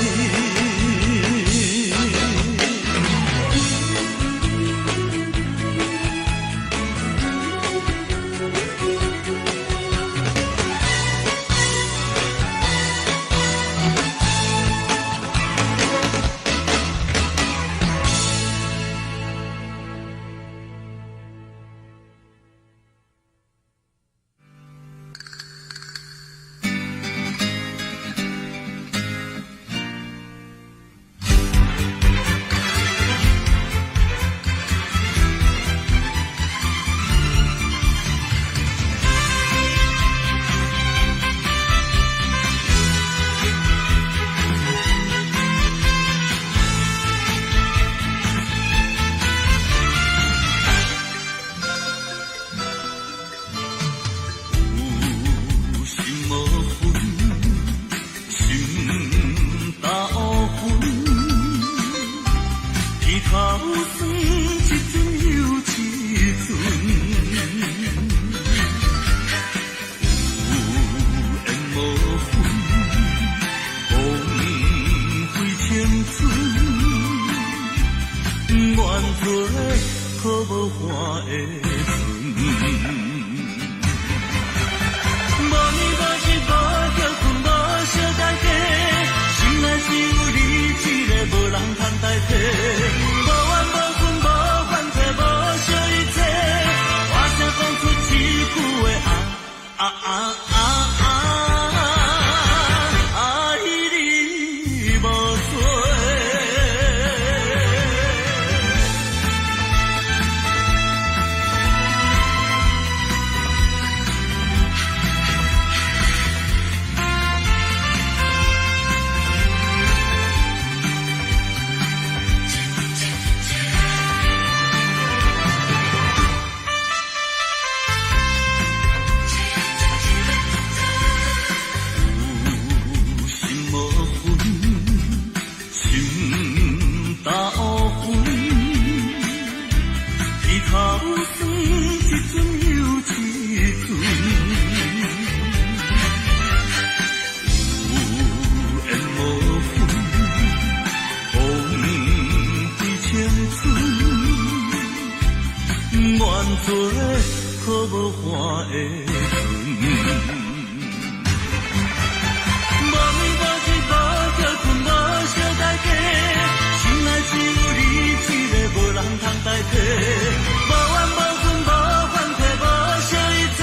头酸，一阵又一阵。有缘无分，风吹青春，愿做可无花的船。无眠无食无叫困无小代价，心内只有你一个，无人通代替。无怨无恨无怨气无少一切，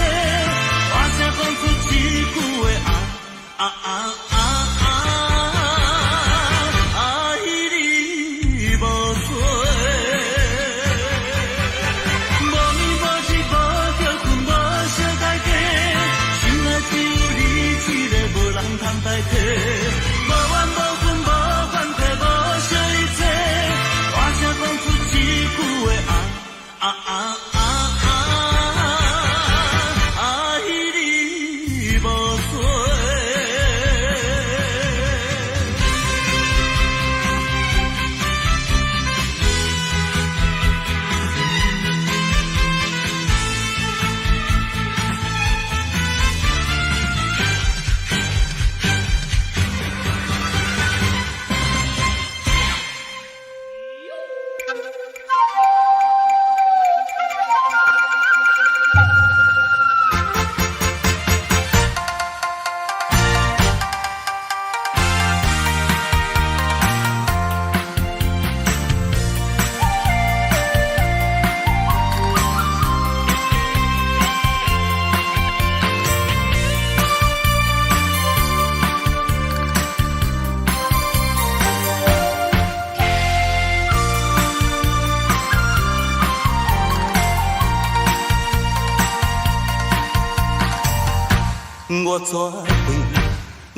大声讲出一句话爱你无多。无眠无食无叫困无小代价，心内只有你一个，无人通代替。无怨无恨无怨气无少一切，大声讲出一句话爱你无多。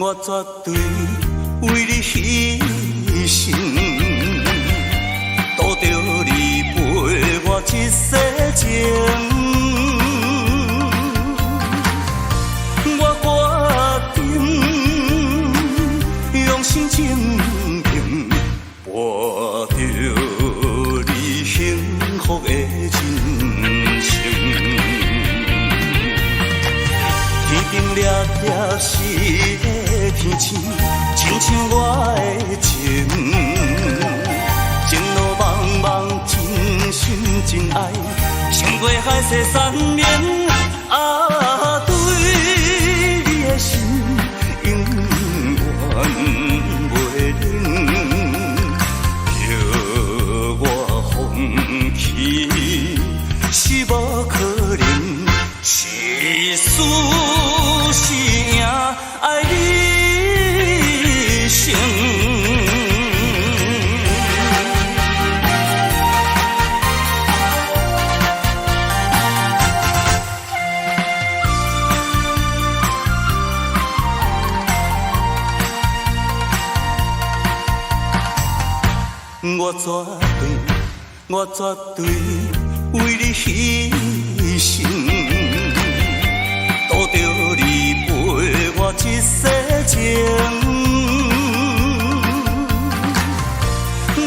我绝对为你牺牲，赌着你陪我一世情。我决定用心经营，博着你幸福的人生。天顶掠掠是个天星，亲像我的情。情路茫茫，真心真爱，胜过海誓山盟。对你的心永远袂冷，叫我放弃是无可能。是输是赢，爱你胜。我绝对为你牺牲。赌着你陪我一世情，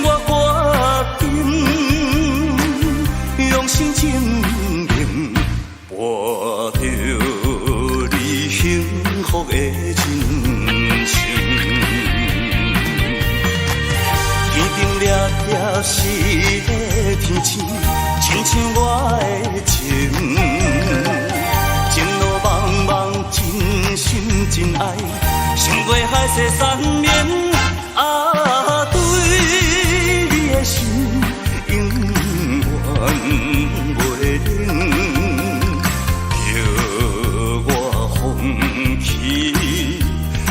我决定用心经营，博着你幸福的人生。天顶掠掠是个天星，亲像我的情。情路茫茫，真心真爱，胜过海誓山盟。对你的心永远袂冷，叫我放弃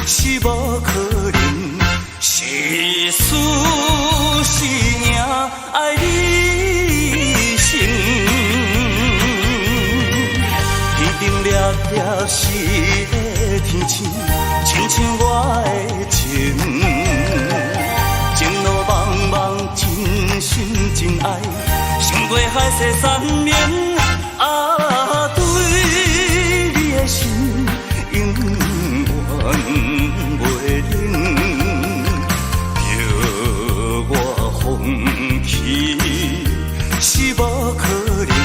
是无可能。是输是赢，爱你胜。掠掠是个天星，亲像我的情。情路茫茫，真心真爱，胜过海誓山盟。对你的心永远袂冷，叫我放弃是无可能。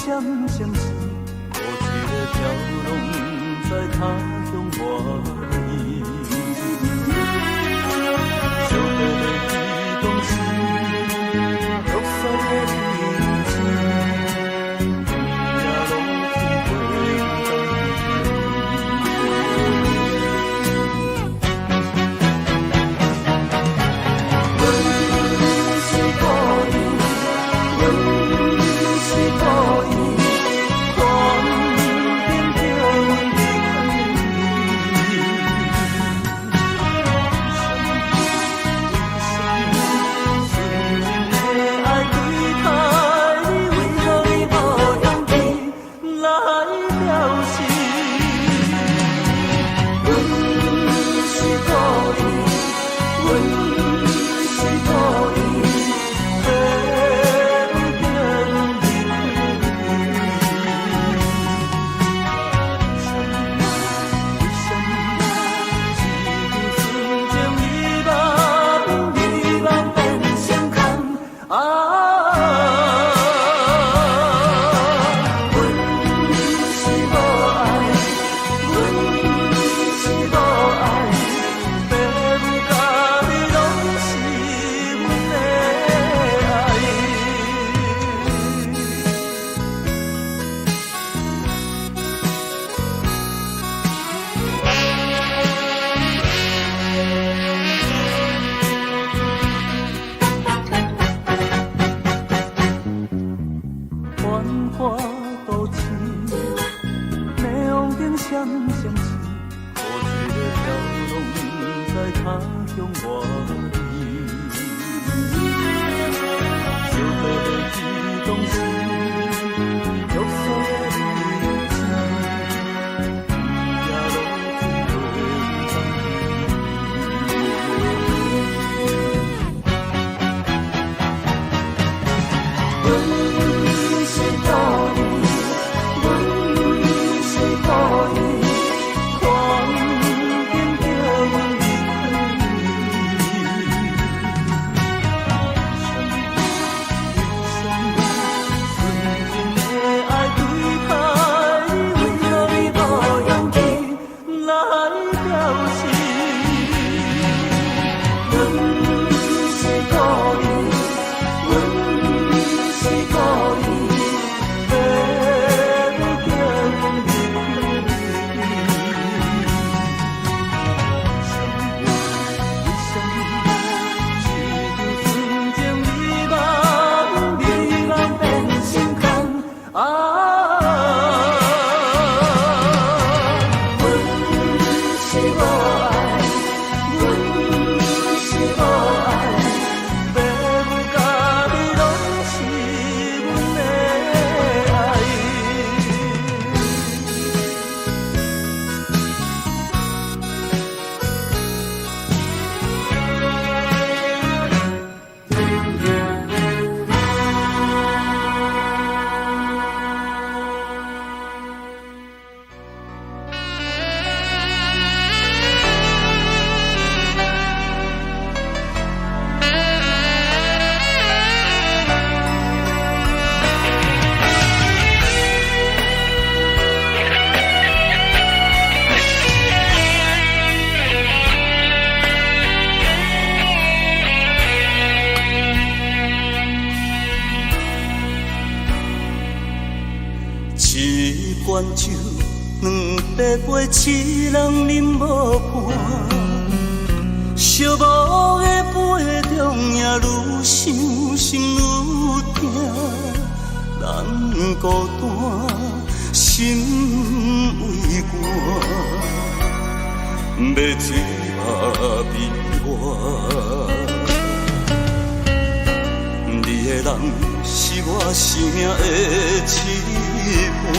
闪闪烁，孤一个飘浪在他乡外。小白的伊当时，玉山的天星，也拢去过罐酒，两白杯，七人饮无半。寂寞的杯中，也愈想心愈痛，咱孤单，心为寒，要醉也悲欢。你的人是我生命的羁绊。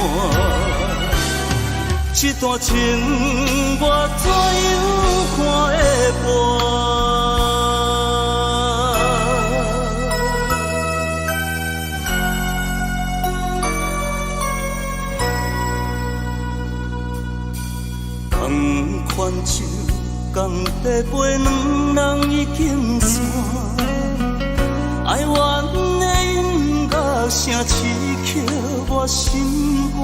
这段情我怎样看会破？同款酒，同茶杯，两人已经散。哀怨的音乐声刺激我心肝，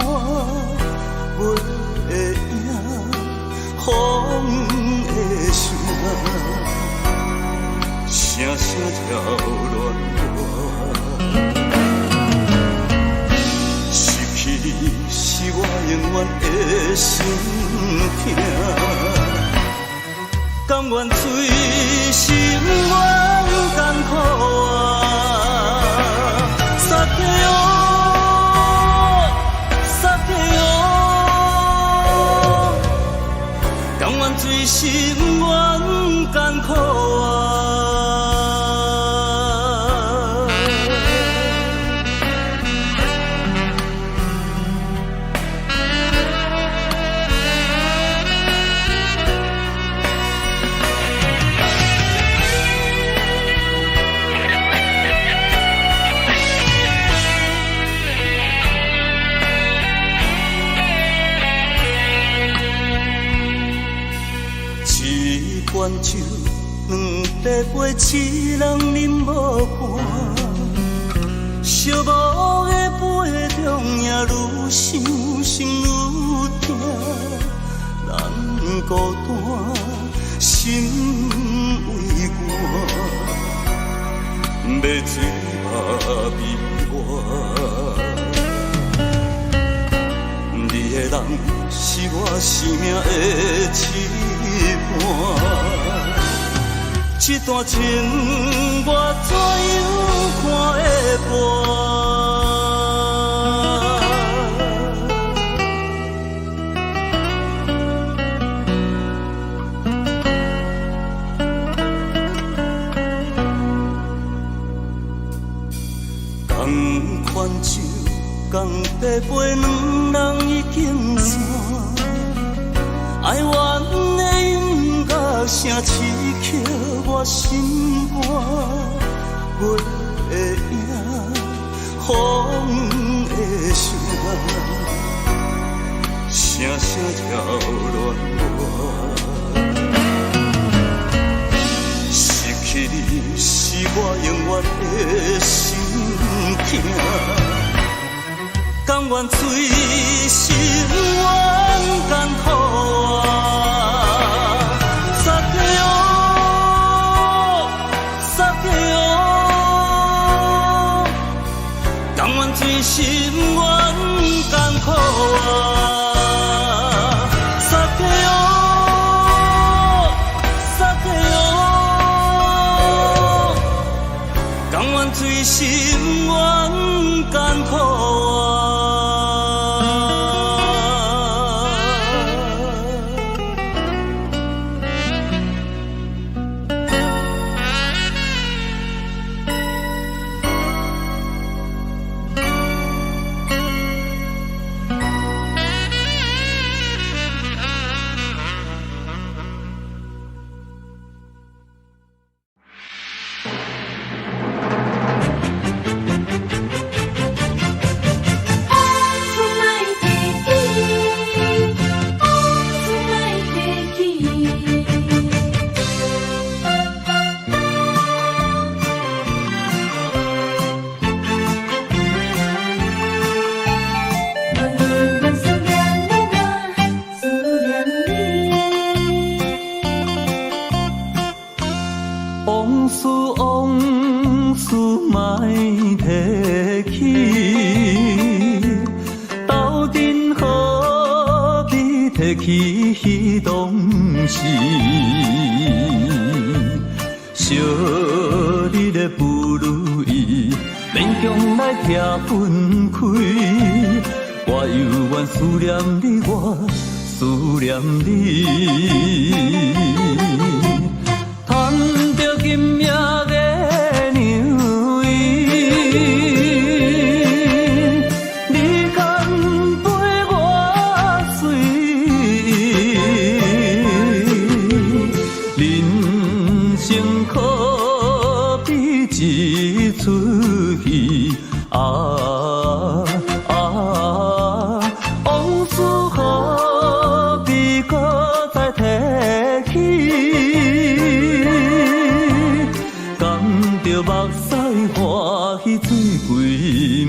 袂赢风的声，声声跳乱歌。失去你是我永远的心痛。甘愿随心愿艰苦啊，撒给我，撒给我，甘愿随心愿艰苦啊。酒两块杯，一人饮无半，寂寞的杯中也愈想心愈痛，咱孤单心为寒，要醉嘛悲哀。你的人是我生命的一半。这段情我怎样看会半？同款酒，同茶杯，两人已经散。哀怨的音乐声刺激我心肝，袂赢风的声，声声跳乱歌。失去你是我永远的心痛。甘愿随心愿艰苦啊，撒给我，撒给我，甘愿随心愿艰苦啊，撒给我，撒给我，甘愿随心愿艰苦啊。往事莫提起，斗阵何必提起彼当时？惜你的不如意，勉强来拆分开。我犹原思念你，我思念你。赚着今夜的牛衣，你敢陪我睡？人生可比一出戏啊！往事何必搁再提起？甘着目屎欢喜醉归暝。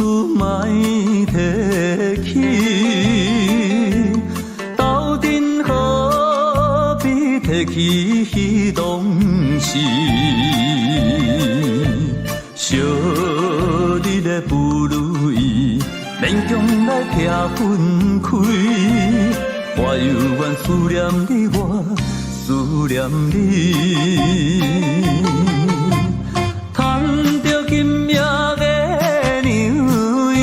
事莫提起，斗阵何必提起彼当时？小日的不如意，勉强来拆分开。我犹原思念你，我思念你。叹着今夜的娘伊，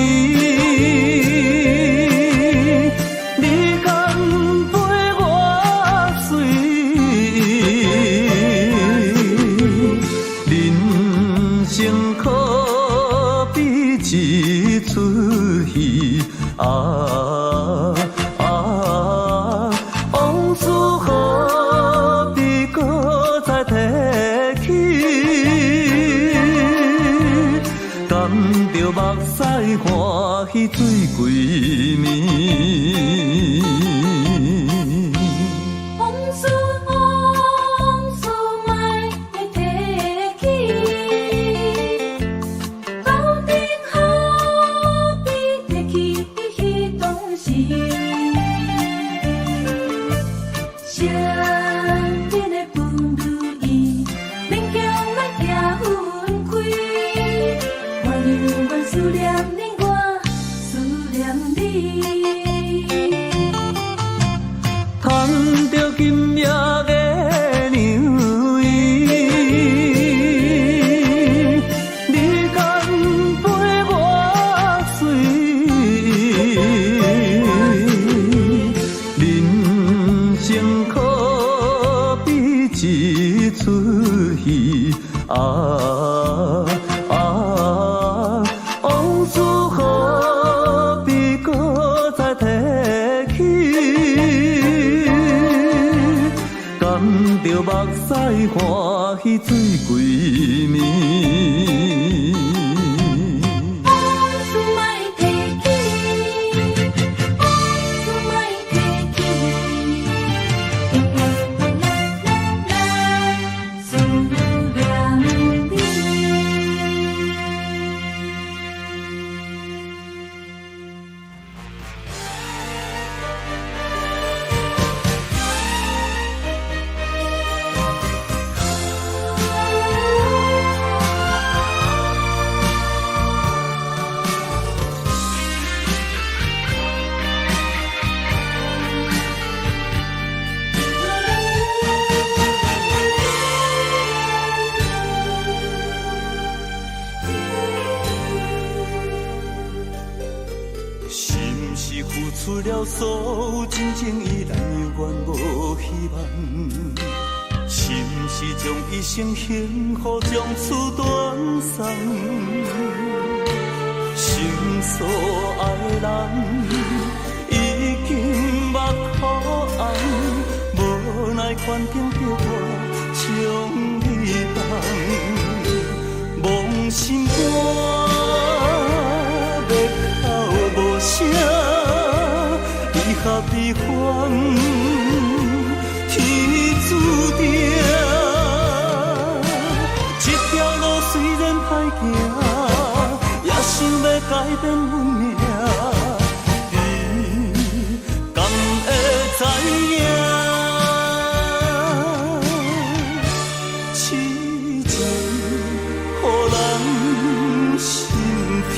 你敢陪我睡？人生可比一出戏啊！往事何必搁再提起？甘着目屎欢喜醉归暝。往事莫提起，斗阵何必提起彼当时？昔日的不如意，勉强来拆分开。我犹原思念你，我思念你。叹着今夜的娘伊，你敢陪我睡？人生可比一出戏啊！往事何必搁再提起？甘着目屎欢喜醉归暝。往事莫提起，往事莫提起，思念你。是不是付出了所有真情，依然犹原无希望？是不是将一生幸福从此断送？心所爱的人已经目眶红，无奈环境着我将你放，梦心肝。无声，离合悲欢，天注定。这条路虽然歹行，也想要改变运命。你敢会知影？痴情予人心痛。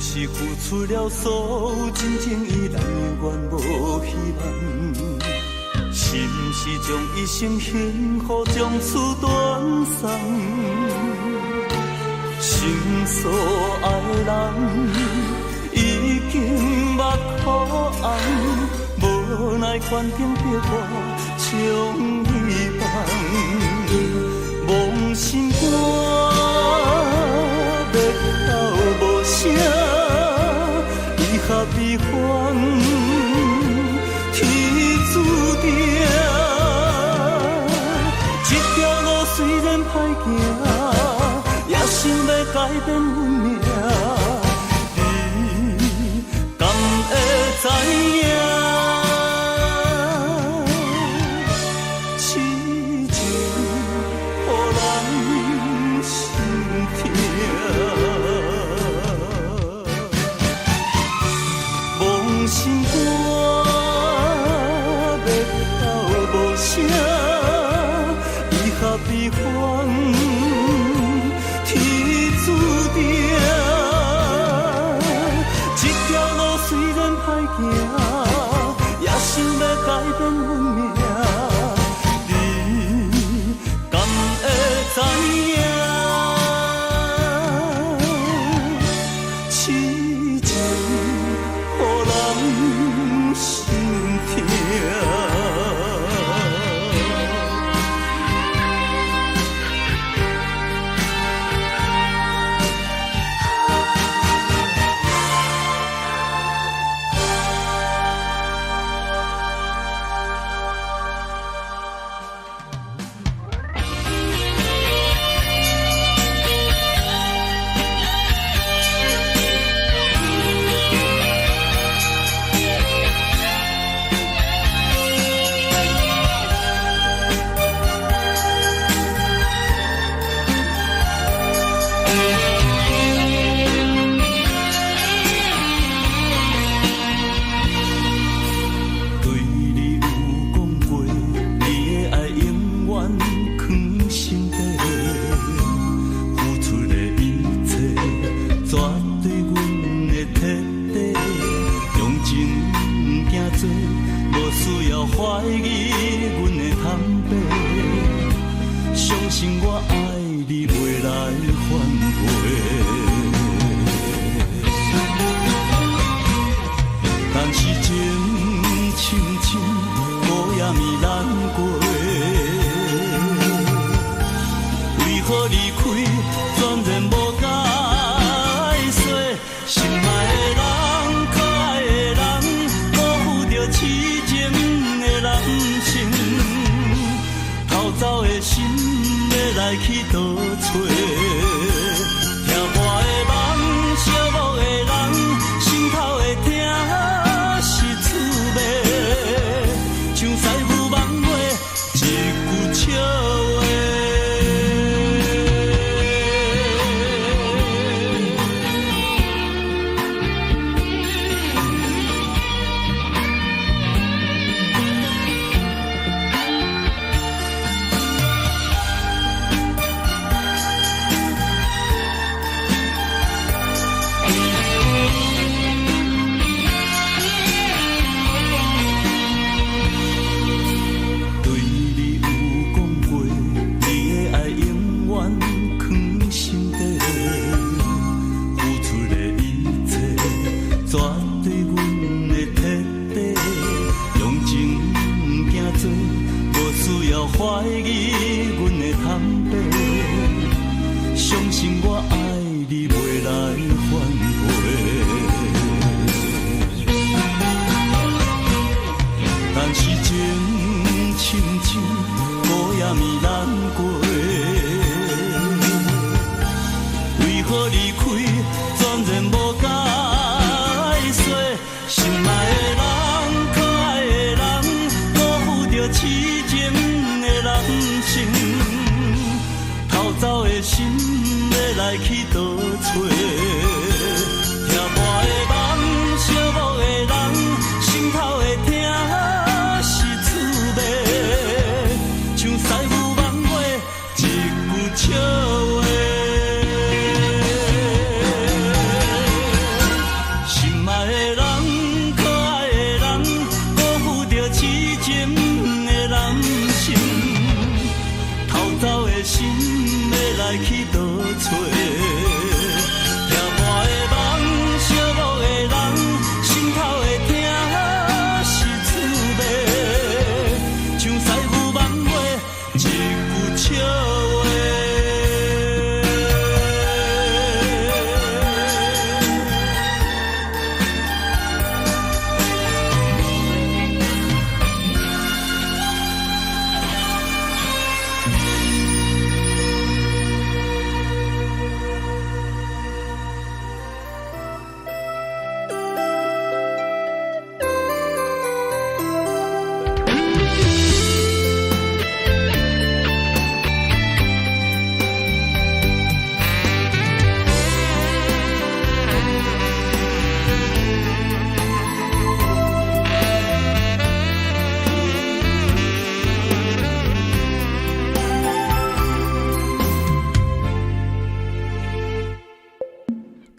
是付出了所有真情，依然犹原无希望。是不是将一生幸福从此断送？心所爱的人已经目眶红，无奈环境着我将你放，梦心肝要哭无声。合悲欢，天注定。这条路虽然歹行，想要改变运命，你敢会知影？痴情予人心痛，梦心肝要哭无声，离合悲欢。也想要改变运命，你敢会知影？痴情予人心痛。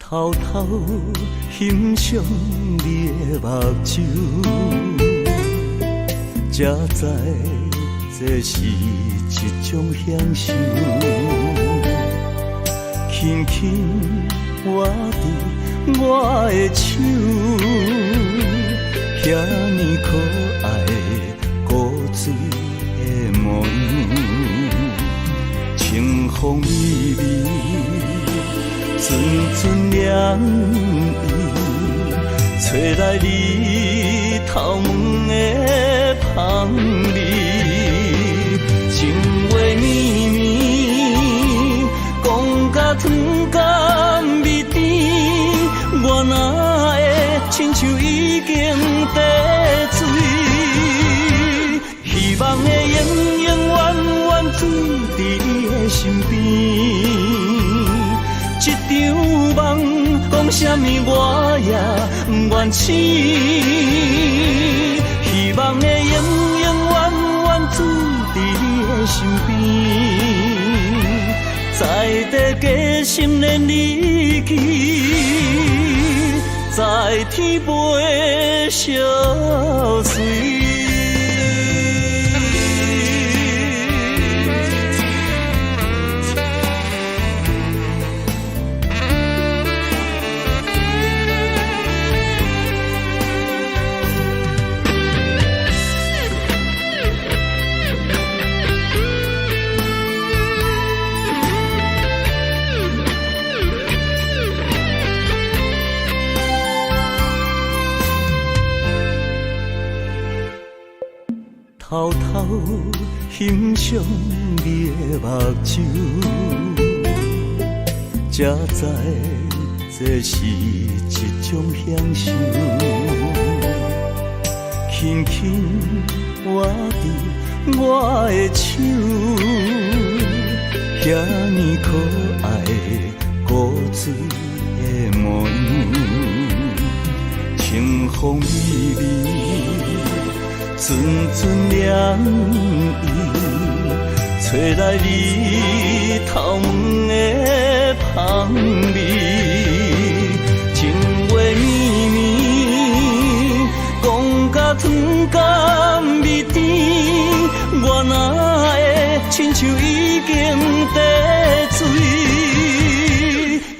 偷偷欣赏你的目睭，才知这是一种享受。轻轻握伫我的手，遐尼可爱古锥的模样，清风微微，阵阵凉意，吹来你头毛的香味，情话绵绵，讲甲汤甲味甜，我哪会亲像已经地醉？希望的永永远远水伫你的身边。一场梦，讲什么我也不愿醒。希望的永永远远水伫你的身边，在地加心连你去，在天陪相随。偷偷欣赏你的目睭，才知这是一种享受。轻轻握伫我的手，遐尼可爱古锥的模样，清风微微。阵阵凉意，吹来你头毛的香味，情话绵绵，讲甲汤甲味甜，我哪会亲像已经地醉？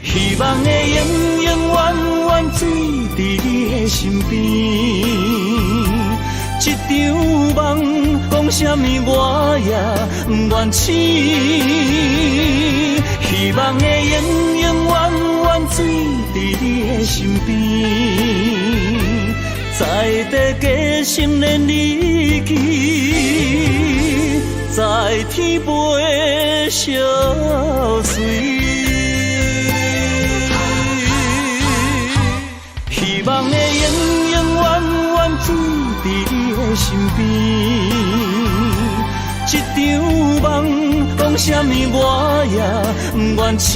希望的永永远远水伫你的身边。一场梦，讲什么我也不愿醒。希望的永永远远水伫你的身边，在地加心连你去，在天陪相随。希望的永永远远水伫你的身边，一场梦，讲什么我也不愿醒。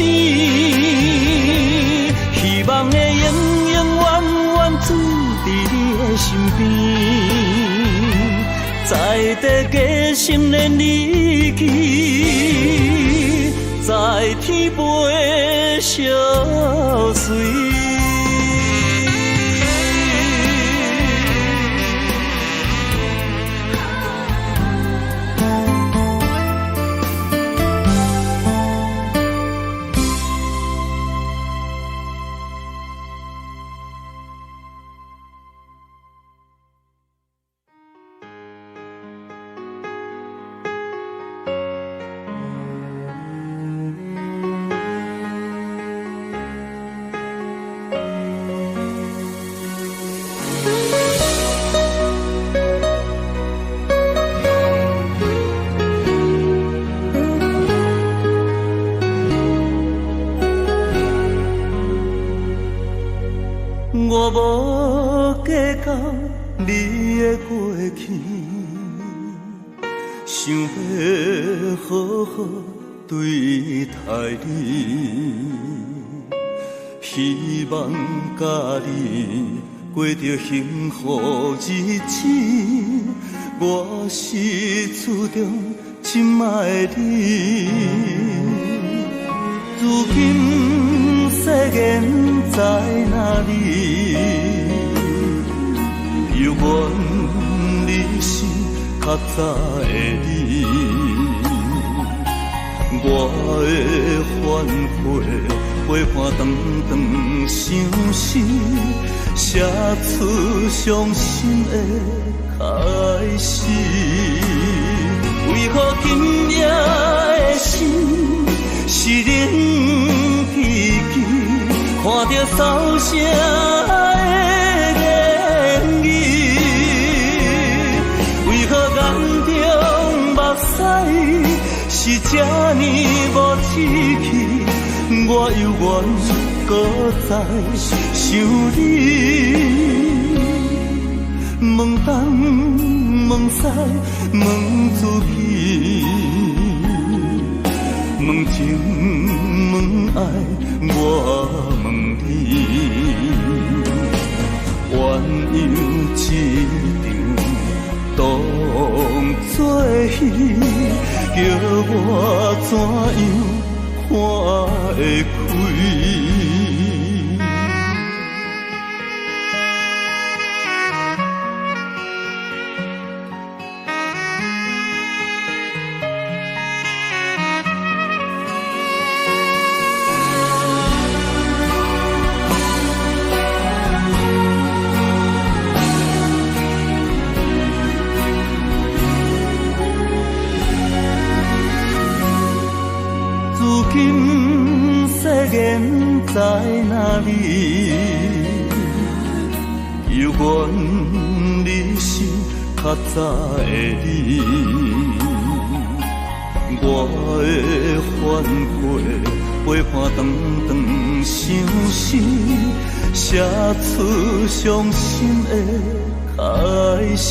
希望的永永远远水伫你的身边，在地加心连你去，在天陪相随。我无计较你的过去，想要好好对待你，希望甲你过着幸福日子。我是厝中真爱你，如今世缘在哪里？犹原你是较早的你，我的反悔，陪伴长长相思，写出伤心的开始。为何今夜的心是冷寂寂，看着扫声的言语？为何眼中目屎是这呢无志气？我犹原搁在想你，问东问西问自己，问情问爱我问你，鸳鸯一场当作戏，叫我怎样看会开？今世缘在哪里？犹原你是较早的你，我的反悔，陪伴长长相思，写出伤心的开始。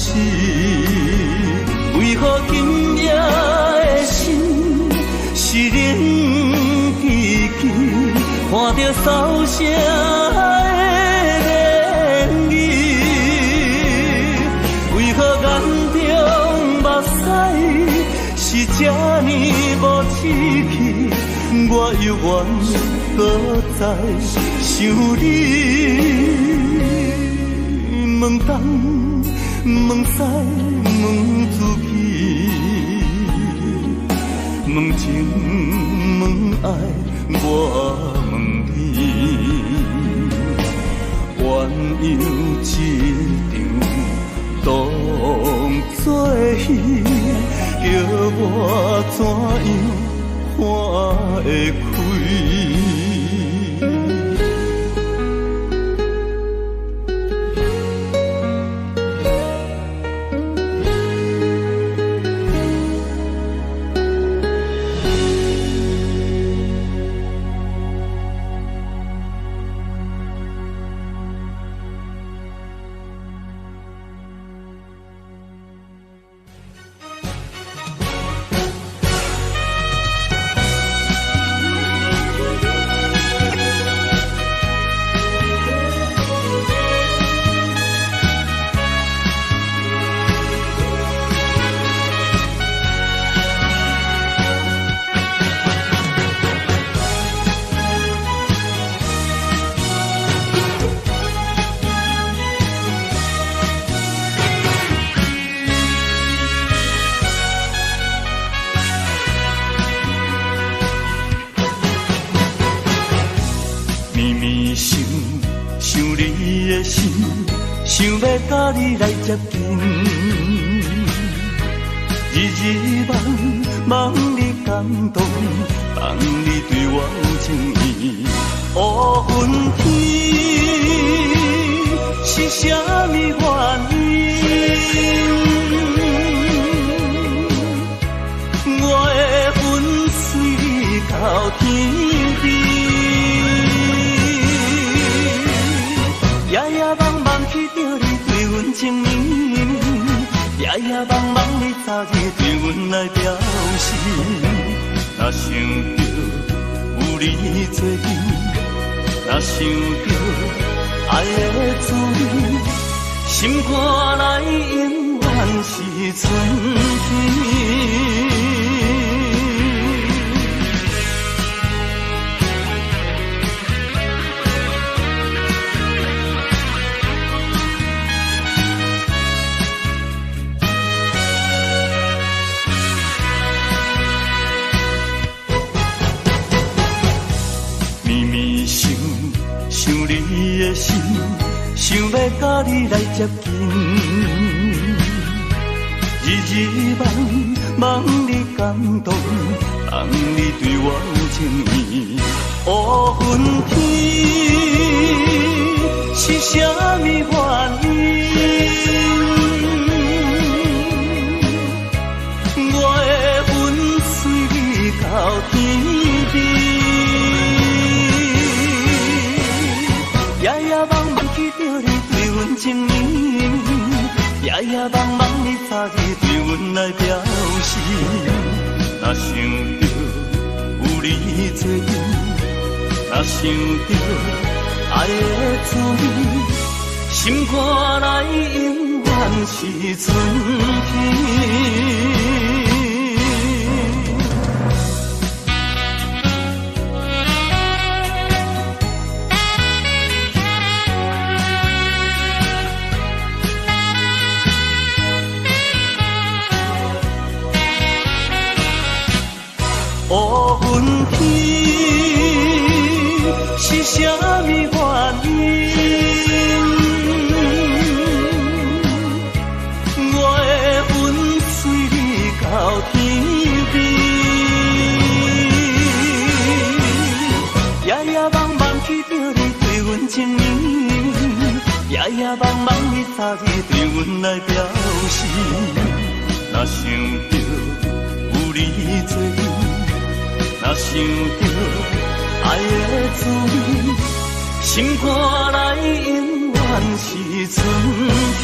为何今夜的心是冷寂寂，看着扫声的言语？为何眼中目屎是这呢无志气？我犹原搁在想你，问东问西问自己，问情问爱我问你，鸳鸯一场当作戏，叫我怎样看会开？想你的心，想要甲你来接近，日日望你感动，望你对我有情意。乌云天是啥物原因？我的魂随你到天边。夜夜茫茫去着你对阮情意，夜夜茫茫你早日对阮来表示。若想着有你做阵，若想着爱的滋味，心肝内永远是春天。要甲你来接近，日日梦梦你感动，梦你对我有情意。乌云天是啥物原因？我的魂随你到天边。夜夜梦梦记着你对阮情意，夜夜梦梦你早日对阮来表示。若想着有你作伴，若想着爱的滋味，心肝内永远是春天。乌云天是啥物原因？我的魂随你到天边。夜夜梦梦记着你对阮情意，夜夜梦梦你早日对阮来表示。若想着有你作伴，若想着爱的滋味，心肝内永远是春天。